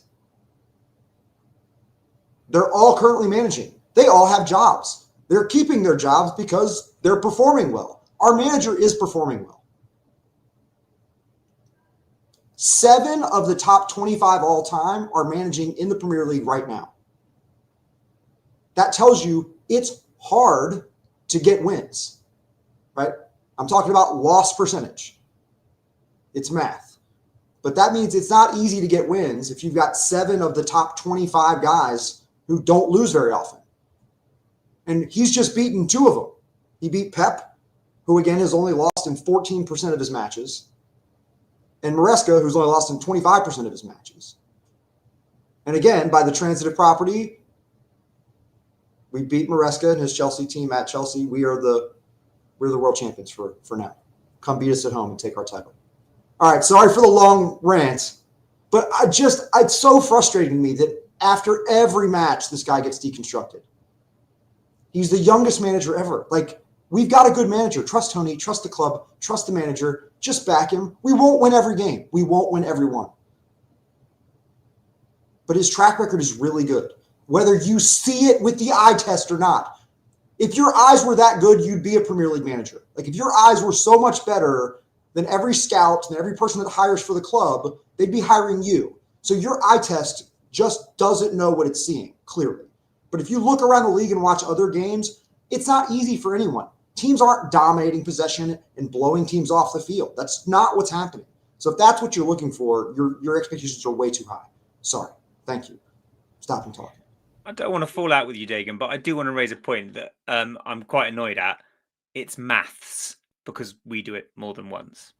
They're all currently managing. They all have jobs. They're keeping their jobs because they're performing well. Our manager is performing well. 7 of the top 25 all time are managing in the Premier League right now. That tells you it's hard to get wins, right? I'm talking about loss percentage. It's math. But that means it's not easy to get wins if you've got 7 of the top 25 guys who don't lose very often. And he's just beaten 2 of them. He beat Pep, who again has only lost in 14% of his matches, and Maresca, who's only lost in 25% of his matches. And again, by the transitive property, we beat Maresca and his Chelsea team at Chelsea. We're the world champions for now. Come beat us at home and take our title. All right, sorry for the long rant, but it's so frustrating to me that after every match, this guy gets deconstructed. He's the youngest manager ever. Like, we've got a good manager. Trust Tony, trust the club, trust the manager. Just back him. We won't win every game. We won't win every one. But his track record is really good, whether you see it with the eye test or not. If your eyes were that good, you'd be a Premier League manager. Like, if your eyes were so much better than every scout and every person that hires for the club, they'd be hiring you. So your eye test just doesn't know what it's seeing, clearly. But if you look around the league and watch other games, it's not easy for anyone. Teams aren't dominating possession and blowing teams off the field. That's not what's happening. So if that's what you're looking for, your expectations are way too high. Sorry. Thank you. Stop and talk. I don't want to fall out with you, Dagan, but I do want to raise a point that I'm quite annoyed at. It's maths, because we do it more than once.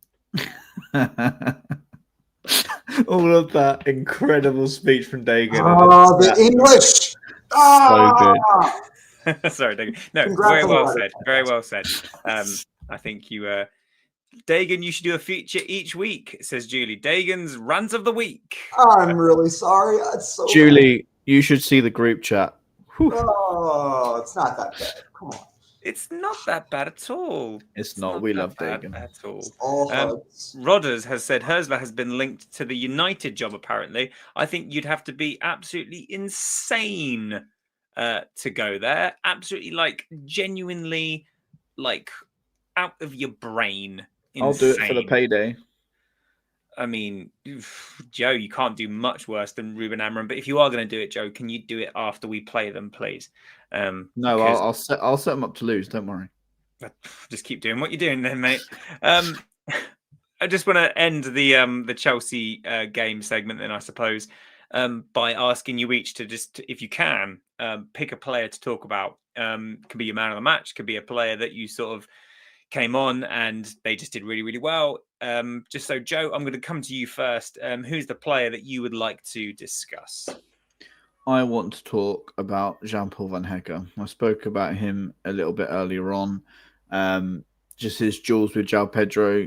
All of that incredible speech from Dagan. Oh, the English. So good. Sorry, Dagan. No, very well said. Very well said. I think you, Dagan, you should do a feature each week, says Julie. Dagan's Rant of the Week. I'm really sorry. It's so Julie, bad. You should see the group chat. Whew. Oh, it's not that bad. Come on. It's not that bad at all. It's not. We love Dagan. At all. Rodders has said Herzler has been linked to the United job, apparently. I think you'd have to be absolutely insane to go there. Absolutely, like, genuinely, like, out of your brain. Insane. I'll do it for the payday. I mean, Joe, you can't do much worse than Ruben Amorim. But if you are going to do it, Joe, can you do it after we play them, please? No, I'll set them up to lose. Don't worry. Just keep doing what you're doing, then, mate. I just want to end the Chelsea game segment, then, I suppose, by asking you each to just, if you can, pick a player to talk about. Could be your man of the match. Could be a player that you sort of came on and they just did really, really well. Just so, Joe, I'm going to come to you first. Who's the player that you would like to discuss? I want to talk about Jean-Paul Van Hecke. I spoke about him a little bit earlier on. Just his duels with João Pedro.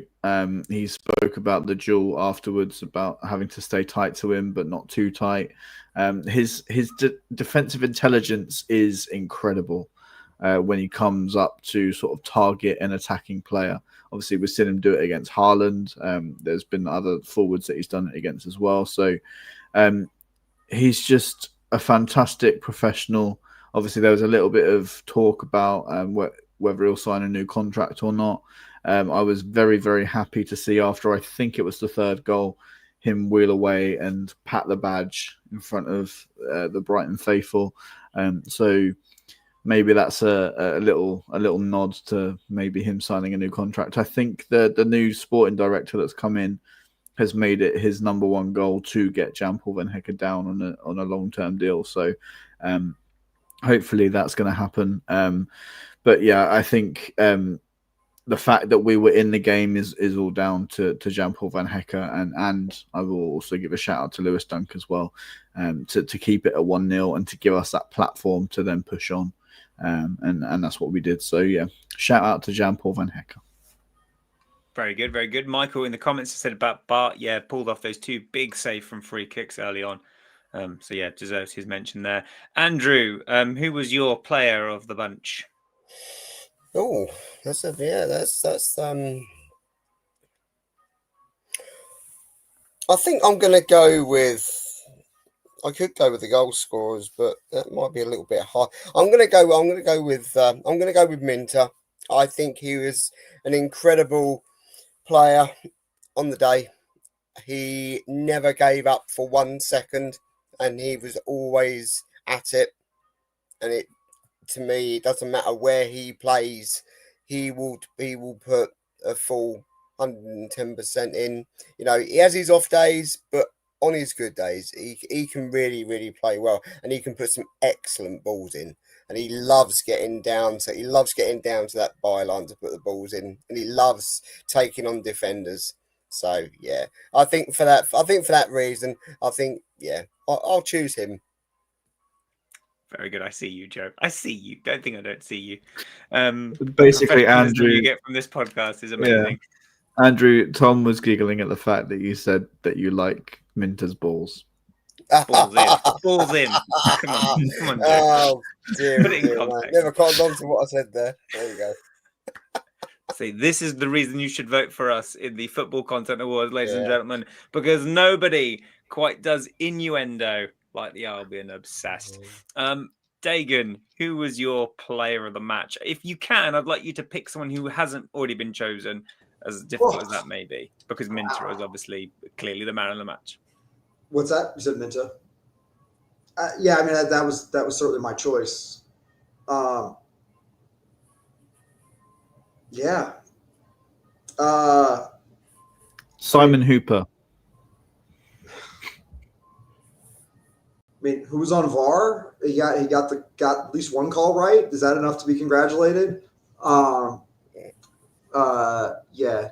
He spoke about the duel afterwards, about having to stay tight to him, but not too tight. His defensive intelligence is incredible when he comes up to sort of target an attacking player. Obviously, we've seen him do it against Haaland. There's been other forwards that he's done it against as well. So he's just a fantastic professional. Obviously, there was a little bit of talk about whether he'll sign a new contract or not. I was very, very happy to see, after I think it was the 3rd goal, him wheel away and pat the badge in front of the Brighton faithful. So maybe that's a little nod to maybe him signing a new contract. I think the new sporting director that's come in has made it his number 1 goal to get Jean-Paul Van Hecke down on a long-term deal. So hopefully that's going to happen. But yeah, I think the fact that we were in the game is all down to Jan-Paul van Hecker, and I will also give a shout out to Lewis Dunk as well, to keep it at 1-0 and to give us that platform to then push on, and that's what we did. So yeah, shout out to Jan-Paul van Hecker. Very good, very good. Michael in the comments said about Bart, yeah, pulled off those 2 big save from free kicks early on. So yeah, deserves his mention there. Andrew, who was your player of the bunch? Oh, that's I think I'm going to go with. I could go with the goal scorers, but that might be a little bit high. I'm going to go with Minter. I think he was an incredible player on the day. He never gave up for 1 second, and he was always at it. And to me, it doesn't matter where he plays, he will put a full 110% in. You know, he has his off days, but on his good days, he can really, really play well, and he can put some excellent balls in. And he loves getting down to that byline to put the balls in, and he loves taking on defenders. So yeah, I think for that reason, I'll choose him. Very good. I see you, Joe. I see you. Don't think I don't see you. Basically, Andrew, you get from this podcast is amazing. Yeah. Andrew, Tom was giggling at the fact that you said that you like Minter's balls. Balls in. Balls in. Come on, Joe. Oh dear, Put it in context. Never caught on to what I said there. There we go. See, this is the reason you should vote for us in the Football Content Awards, ladies and gentlemen, because nobody quite does innuendo like the Albion Obsessed. Dagan, who was your player of the match? If you can, I'd like you to pick someone who hasn't already been chosen, as difficult as that may be, because Minter is obviously clearly the man of the match. What's that? You said Minter? Yeah, I mean, that was certainly my choice. Yeah. Simon Hooper. I mean, who was on VAR? He got at least one call right. Is that enough to be congratulated? Yeah.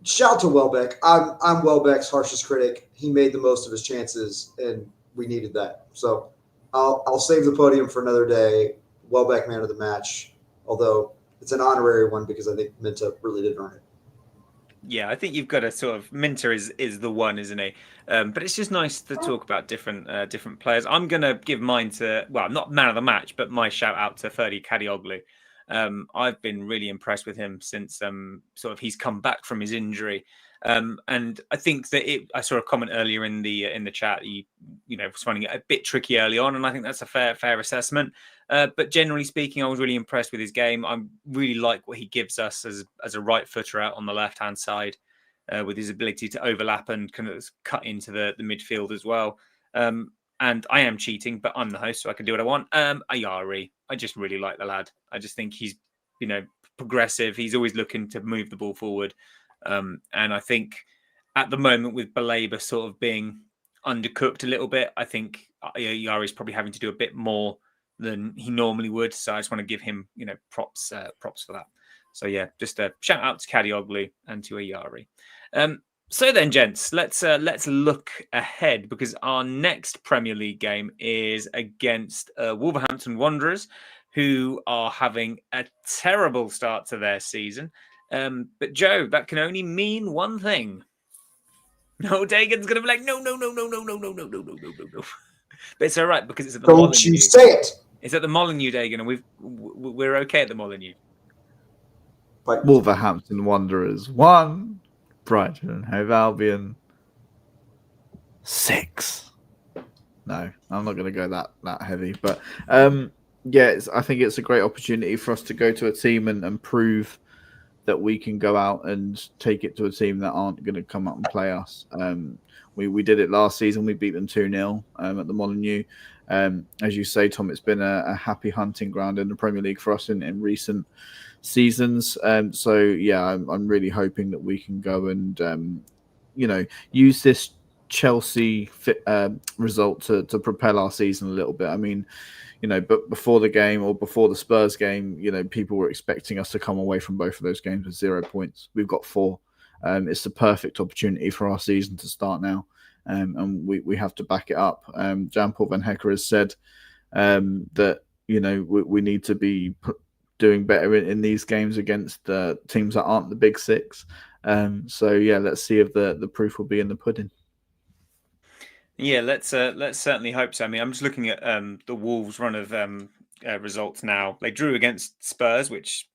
Shout to Welbeck. I'm Welbeck's harshest critic. He made the most of his chances, and we needed that. So I'll save the podium for another day. Welbeck man of the match, although it's an honorary one because I think Minter really did earn it. Yeah, I think you've got to sort of Minter is the one, isn't he? But it's just nice to talk about different players. I'm going to give mine to, well, not man of the match, but my shout out to Ferdi Kadioglu. I've been really impressed with him since sort of he's come back from his injury. And I think that I saw a comment earlier in the chat. He, was finding it a bit tricky early on, and I think that's a fair assessment. But generally speaking, I was really impressed with his game. I really like what he gives us as a right footer out on the left hand side, with his ability to overlap and kind of cut into the midfield as well. And I am cheating, but I'm the host, so I can do what I want. Ayari, I just really like the lad. I just think he's, progressive. He's always looking to move the ball forward. And I think at the moment with Baleba sort of being undercooked a little bit, I think Ayari's probably having to do a bit more than he normally would. So I just want to give him, props for that. So yeah, just a shout out to Kadioglu and to Ayari. So then, gents, let's look ahead, because our next Premier League game is against Wolverhampton Wanderers, who are having a terrible start to their season. But Joe, that can only mean one thing. No, Dagan's gonna be like, no. But it's all right, because it's at the Molyneux. Don't you say it. It's at the Molyneux, Dagan, and we're okay at the Molyneux. But Wolverhampton Wanderers 1, Brighton and Hove Albion 6. No, I'm not going to go that heavy, but I think it's a great opportunity for us to go to a team and prove that we can go out and take it to a team that aren't going to come up and play us. We did it last season. We beat them 2-0 at the Molyneux. As you say, Tom, it's been a happy hunting ground in the Premier League for us in recent seasons. So, yeah, I'm really hoping that we can go and, use this Chelsea result to propel our season a little bit. I mean, but before the game or before the Spurs game, people were expecting us to come away from both of those games with 0 points. We've got 4. It's the perfect opportunity for our season to start now, and we have to back it up. Jan-Paul Van Hecker has said that we need to be doing better in these games against teams that aren't the big 6. So yeah, let's see if the proof will be in the pudding. Yeah, let's certainly hope so. I mean, I'm just looking at the Wolves' run of results now. They drew against Spurs, which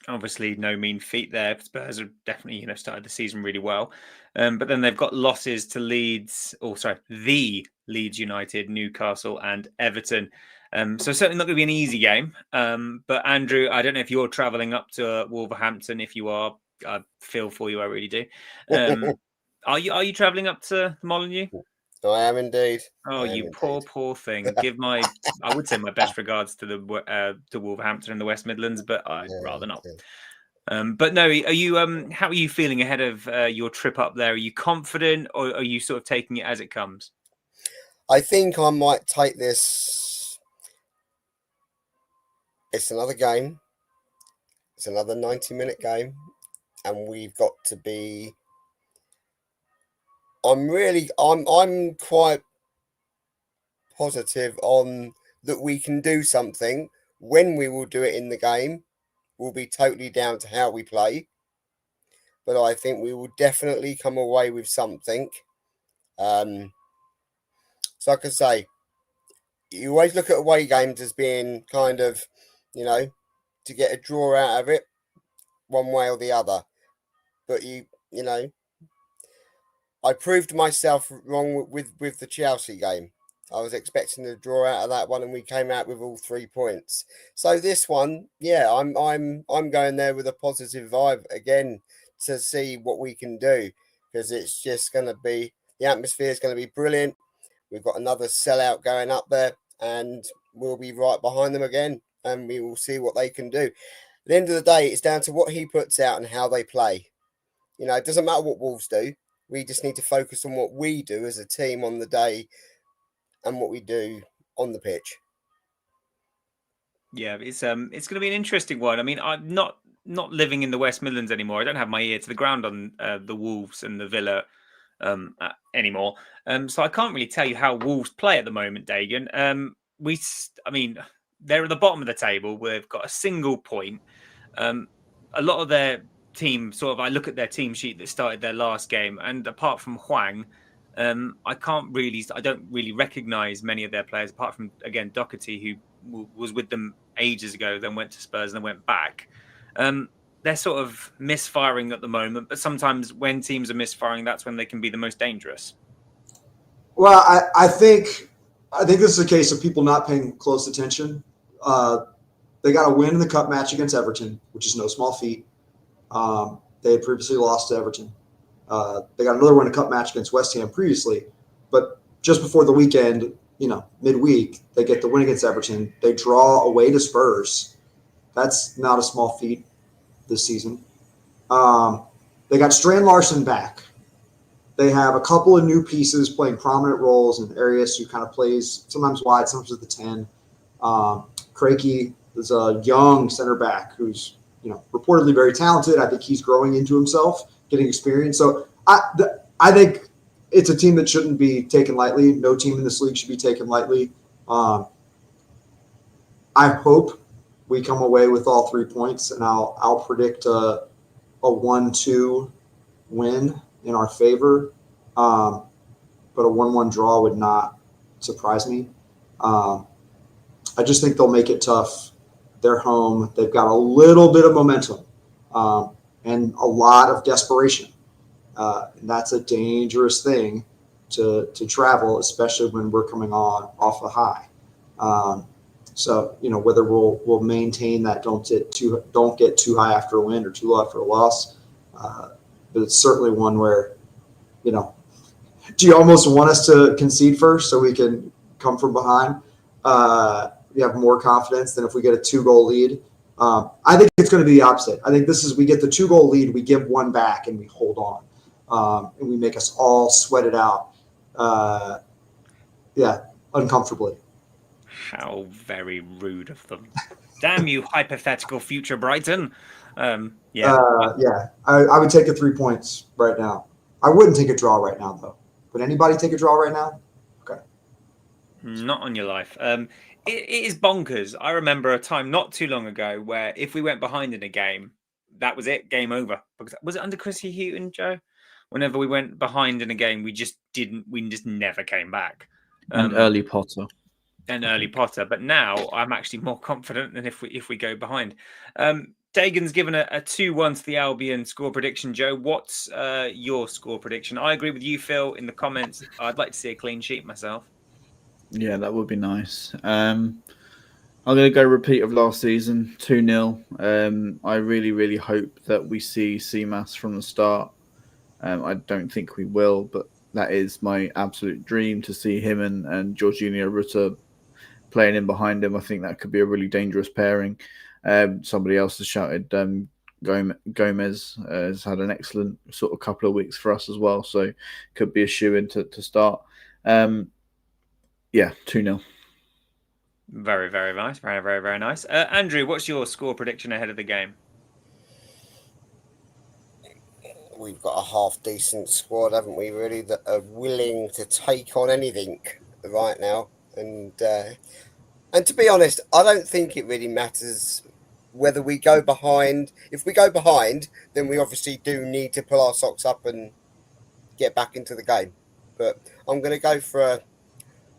obviously no mean feat there. Spurs have definitely started the season really well, but then they've got losses to the Leeds United, Newcastle, and Everton. So certainly not going to be an easy game. But Andrew, I don't know if you're travelling up to Wolverhampton. If you are, I feel for you. I really do. Are you travelling up to Molineux? I am indeed. Oh, you poor thing. I would say my best regards to to Wolverhampton and the West Midlands, but I'd rather not. But no, are you? How are you feeling ahead of your trip up there? Are you confident, or are you sort of taking it as it comes? I think I might take this. It's another game. It's another 90-minute game, and we've got to be. I'm quite positive on that we can do something. When we will do it in the game will be totally down to how we play, but I think we will definitely come away with something. So like I say, you always look at away games as being kind of, to get a draw out of it one way or the other, but I proved myself wrong with the Chelsea game. I was expecting to draw out of that one, and we came out with all 3 points. So this one, yeah, I'm going there with a positive vibe again to see what we can do, because it's just going to be, the atmosphere is going to be brilliant. We've got another sellout going up there, and we'll be right behind them again, and we will see what they can do. At the end of the day, it's down to what he puts out and how they play. It doesn't matter what Wolves do. We just need to focus on what we do as a team on the day and what we do on the pitch. Yeah, it's going to be an interesting one. I mean, I'm not living in the West Midlands anymore. I don't have my ear to the ground on the Wolves and the Villa anymore. So I can't really tell you how Wolves play at the moment, Dagan. I mean, they're at the bottom of the table. They've got a single point. A lot of their team, I look at their team sheet that started their last game, and apart from Hwang, I don't really recognise many of their players, apart from, again, Doherty, who was with them ages ago, then went to Spurs and then went back. They're sort of misfiring at the moment, but sometimes when teams are misfiring, that's when they can be the most dangerous. Well, I think this is a case of people not paying close attention. They got a win in the cup match against Everton, which is no small feat. They had previously lost to Everton. They got another win in a cup match against West Ham previously, but just before the weekend, midweek, they get the win against Everton. They draw away to Spurs. That's not a small feat this season. They got Strand Larson back. They have a couple of new pieces playing prominent roles in Arias, who kind of plays sometimes wide, sometimes at the 10. Craigie is a young center back who's reportedly very talented. I think he's growing into himself, getting experience. So I think it's a team that shouldn't be taken lightly. No team in this league should be taken lightly. I hope we come away with all 3 points, and I'll predict a 1-2 win in our favor. But a 1-1 draw would not surprise me. I just think they'll make it tough. They're home. They've got a little bit of momentum and a lot of desperation. And that's a dangerous thing to travel, especially when we're coming off a high. So whether we'll maintain that, don't get too high after a win or too low after a loss. But it's certainly one where, do you almost want us to concede first so we can come from behind? We have more confidence than if we get a 2-goal lead. I think it's going to be the opposite. I think we get the 2-goal lead, we give one back, and we hold on. And we make us all sweat it out. uncomfortably. How very rude of them. Damn you, hypothetical future Brighton. I would take a 3 points right now. I wouldn't take a draw right now, though. Would anybody take a draw right now? Okay. Not on your life. It is bonkers. I remember a time not too long ago where if we went behind in a game, that was it, game over. Because was it under Chrissy Houghton, Joe? Whenever we went behind in a game, we just never came back. And early Potter. But now I'm actually more confident than if we go behind. Dagan's given a 2-1 to the Albion score prediction. Joe, what's your score prediction? I agree with you, Phil, in the comments. I'd like to see a clean sheet myself. Yeah, that would be nice. I'm going to go repeat of last season, 2-0. I really, really hope that we see CMAS from the start. I don't think we will, but that is my absolute dream to see him and Jorginho Rutter playing in behind him. I think that could be a really dangerous pairing. Somebody else has shouted Gomez has had an excellent sort of couple of weeks for us as well, so could be a shoe-in to start. 2-0. Very, very nice. Very, very, very nice. Andrew, what's your score prediction ahead of the game? We've got a half-decent squad, haven't we, really, that are willing to take on anything right now. And to be honest, I don't think it really matters whether we go behind. If we go behind, then we obviously do need to pull our socks up and get back into the game. But I'm going to go for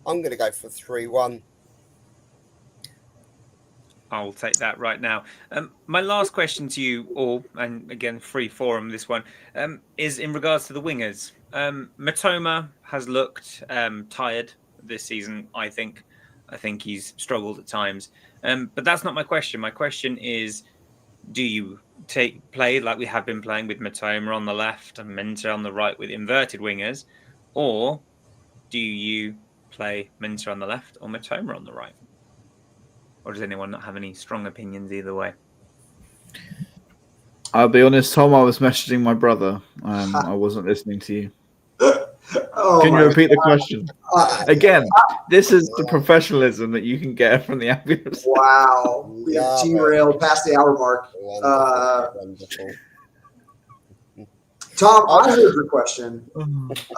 3-1. I'll take that right now. My last question to you all, and again, free forum, this one, is in regards to the wingers. Matoma has looked tired this season, I think. I think he's struggled at times. But that's not my question. My question is, do you play like we have been playing with Matoma on the left and Minter on the right with inverted wingers? Or do you play Minter on the left or Matoma on the right? Or does anyone not have any strong opinions either way? I'll be honest, Tom, I was messaging my brother. I wasn't listening to you. Can you repeat the question? Again, this is the professionalism that you can get from the Albion. Wow. We have derailed past the hour mark. Wonderful. Tom, I heard your question.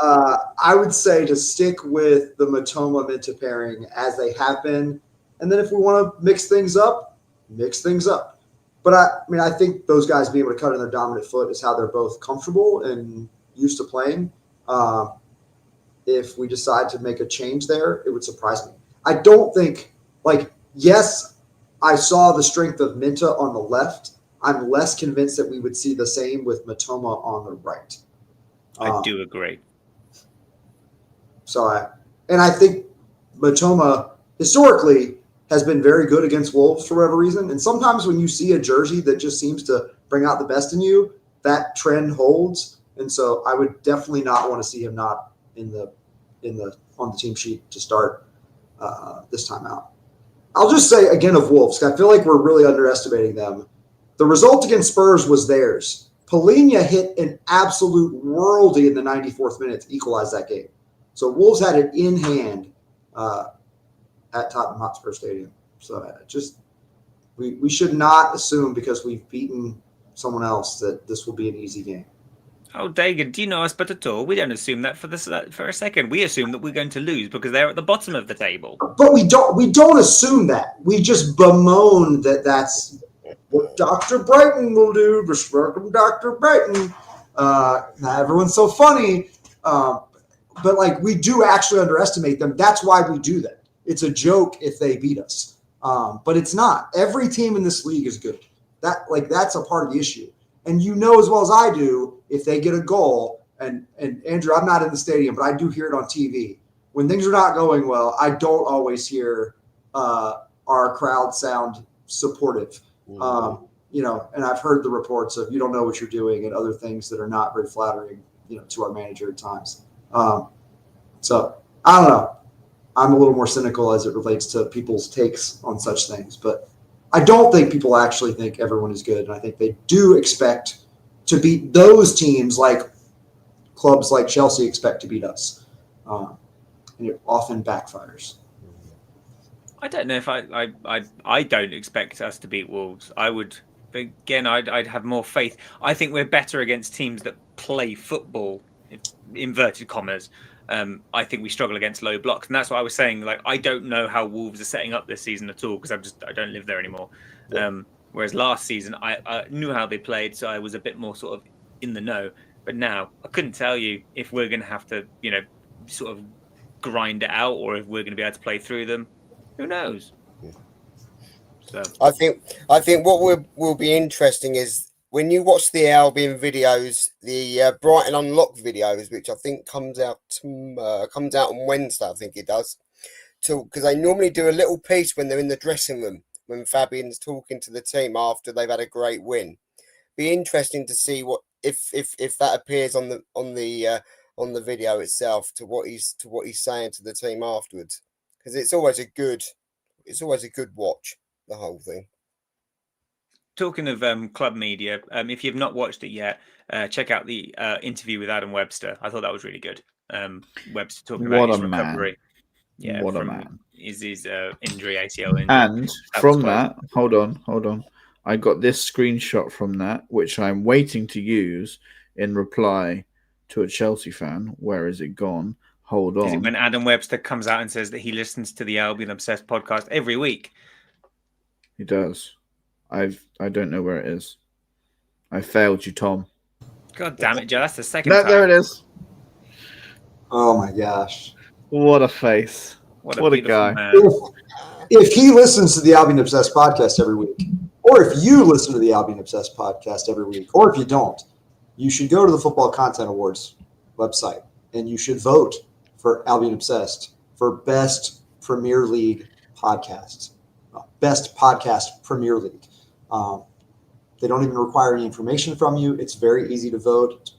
I would say to stick with the Matoma-Minta pairing as they have been. And then if we want to mix things up, mix things up. But I think those guys being able to cut in their dominant foot is how they're both comfortable and used to playing. If we decide to make a change there, it would surprise me. I don't think, yes, I saw the strength of Minta on the left. I'm less convinced that we would see the same with Matoma on the right. I do agree. I think Matoma historically has been very good against Wolves for whatever reason. And sometimes when you see a jersey that just seems to bring out the best in you, that trend holds. And so I would definitely not want to see him not on the team sheet to start this time out. I'll just say again of Wolves, I feel like we're really underestimating them. The result against Spurs was theirs. Polina hit an absolute worldie in the 94th minute to equalize that game. So Wolves had it in hand at Tottenham Hotspur Stadium. So we should not assume because we've beaten someone else that this will be an easy game. Oh, Dagan, do you know us but at all? We don't assume that for a second. We assume that we're going to lose because they're at the bottom of the table. But we don't assume that. We just bemoan that that's what Dr. Brighton will do. Welcome, Dr. Brighton. Everyone's so funny. But we do actually underestimate them. That's why we do that. It's a joke if they beat us. But it's not. Every team in this league is good. That's a part of the issue. And you know as well as I do, if they get a goal, and Andrew, I'm not in the stadium, but I do hear it on TV. When things are not going well, I don't always hear our crowd sound supportive. And I've heard the reports of you don't know what you're doing and other things that are not very flattering, to our manager at times. So I don't know. I'm a little more cynical as it relates to people's takes on such things, but I don't think people actually think everyone is good. And I think they do expect to beat those teams like clubs like Chelsea expect to beat us. and it often backfires. I don't know if I don't expect us to beat Wolves. I would, again, I'd have more faith. I think we're better against teams that play football, inverted commas. I think we struggle against low blocks, and that's what I was saying. Like, I don't know how Wolves are setting up this season at all because I don't live there anymore. Yeah. Whereas last season I knew how they played, so I was a bit more sort of in the know. But now I couldn't tell you if we're going to have to, sort of grind it out, or if we're going to be able to play through them. Who knows? So I think what will be interesting is when you watch the Albion videos, the Brighton Unlocked videos, which I think comes out on Wednesday. I think it does, because they normally do a little piece when they're in the dressing room when Fabian's talking to the team after they've had a great win. Be interesting to see what if that appears on the video itself to what he's saying to the team afterwards, because it's always a good watch, the whole thing. talking of club media, if you've not watched it yet, check out the interview with Adam Webster. I thought that was really good. Webster talking about his recovery. Yeah, what a from man. his injury, ACL injury. And from that, hold on. I got this screenshot from that, which I'm waiting to use in reply to a Chelsea fan. Where is it gone? Hold on. Is it when Adam Webster comes out and says that he listens to the Albion Obsessed podcast every week? He does. I don't know where it is. I failed you, Tom. God damn it, Joe! That's the second time. There it is. Oh my gosh! What a face! What a guy! Man. If he listens to the Albion Obsessed podcast every week, or if you listen to the Albion Obsessed podcast every week, or if you don't, you should go to the Football Content Awards website and you should vote for Albion Obsessed for Best Premier League Podcasts. Best Podcast Premier League. They don't even require any information from you. It's very easy to vote.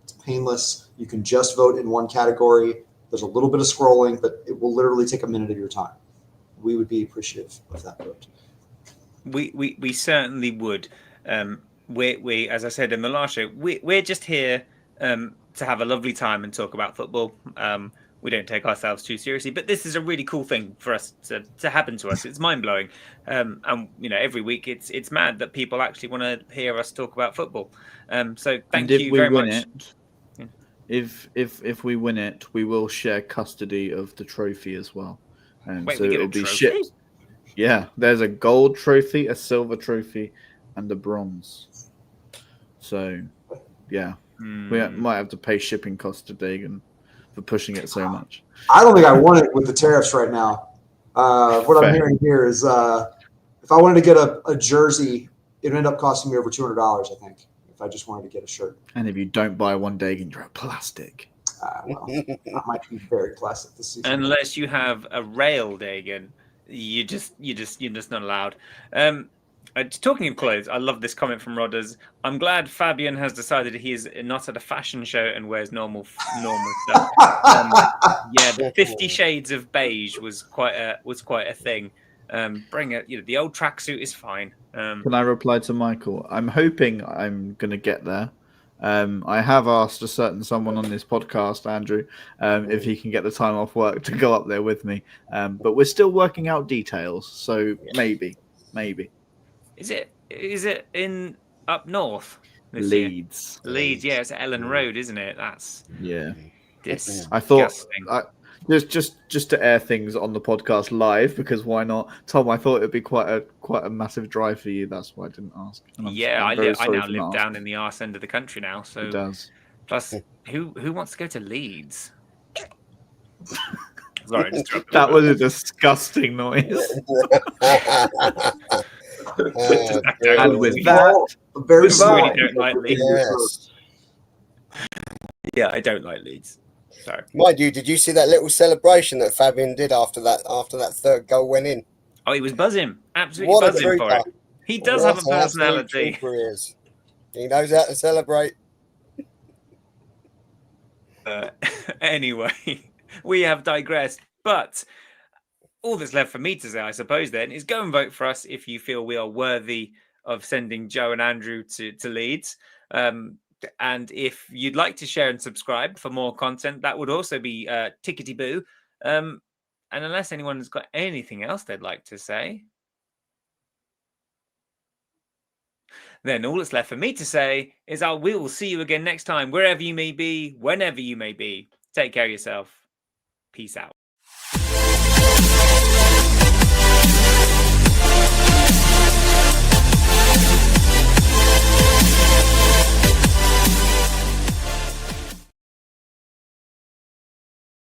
It's painless. You can just vote in one category. There's a little bit of scrolling, but it will literally take a minute of your time. We would be appreciative of that vote. We certainly would. We as I said in the last show, we're just here to have a lovely time and talk about football. We don't take ourselves too seriously, but this is a really cool thing for us to happen to us. It's mind blowing, and every week it's mad that people actually want to hear us talk about football. So thank you very much. If we win it, we will share custody of the trophy as well. And Wait, so we get it'll a be trophy? shipped. Yeah, there's a gold trophy, a silver trophy, and a bronze. So, yeah, we might have to pay shipping costs to Dagan for pushing it so much. I don't think I want it with the tariffs right now. What I'm hearing here is if I wanted to get a jersey, it would end up costing me over $200, I think, if I just wanted to get a shirt. And if you don't buy one Dagan, you're a plastic. Well, I might be very plastic this season. Unless you have a rail, Dagan, you're just not allowed. Talking of clothes, I love this comment from Rodders. I'm glad Fabian has decided he is not at a fashion show and wears normal stuff. The 50 Shades of Beige was quite a thing. Bring it. The old tracksuit is fine. Can I reply to Michael? I'm hoping I'm going to get there. I have asked a certain someone on this podcast, Andrew, if he can get the time off work to go up there with me. But we're still working out details, so maybe. Is it in up north? Leeds. Leeds, yeah, it's at Ellen Road, isn't it? That's disgusting. I thought just to air things on the podcast live, because why not? Tom, I thought it'd be quite a massive drive for you. That's why I didn't ask. I now live down in the arse end of the country now. So it does. Plus, who wants to go to Leeds? Sorry, that was a disgusting noise. And with that, very really don't like Leeds. Yes. Yeah, I don't like Leeds. Sorry. Mind you, did you see that little celebration that Fabian did after that third goal went in? Oh, he was buzzing, absolutely buzzing for it. He does have a personality. He knows how to celebrate. Anyway, we have digressed, but all that's left for me to say, I suppose, then, is go and vote for us if you feel we are worthy of sending Joe and Andrew to Leeds. And if you'd like to share and subscribe for more content, that would also be tickety boo. And unless anyone's got anything else they'd like to say, then all that's left for me to say is we will see you again next time, wherever you may be, whenever you may be. Take care of yourself. Peace out.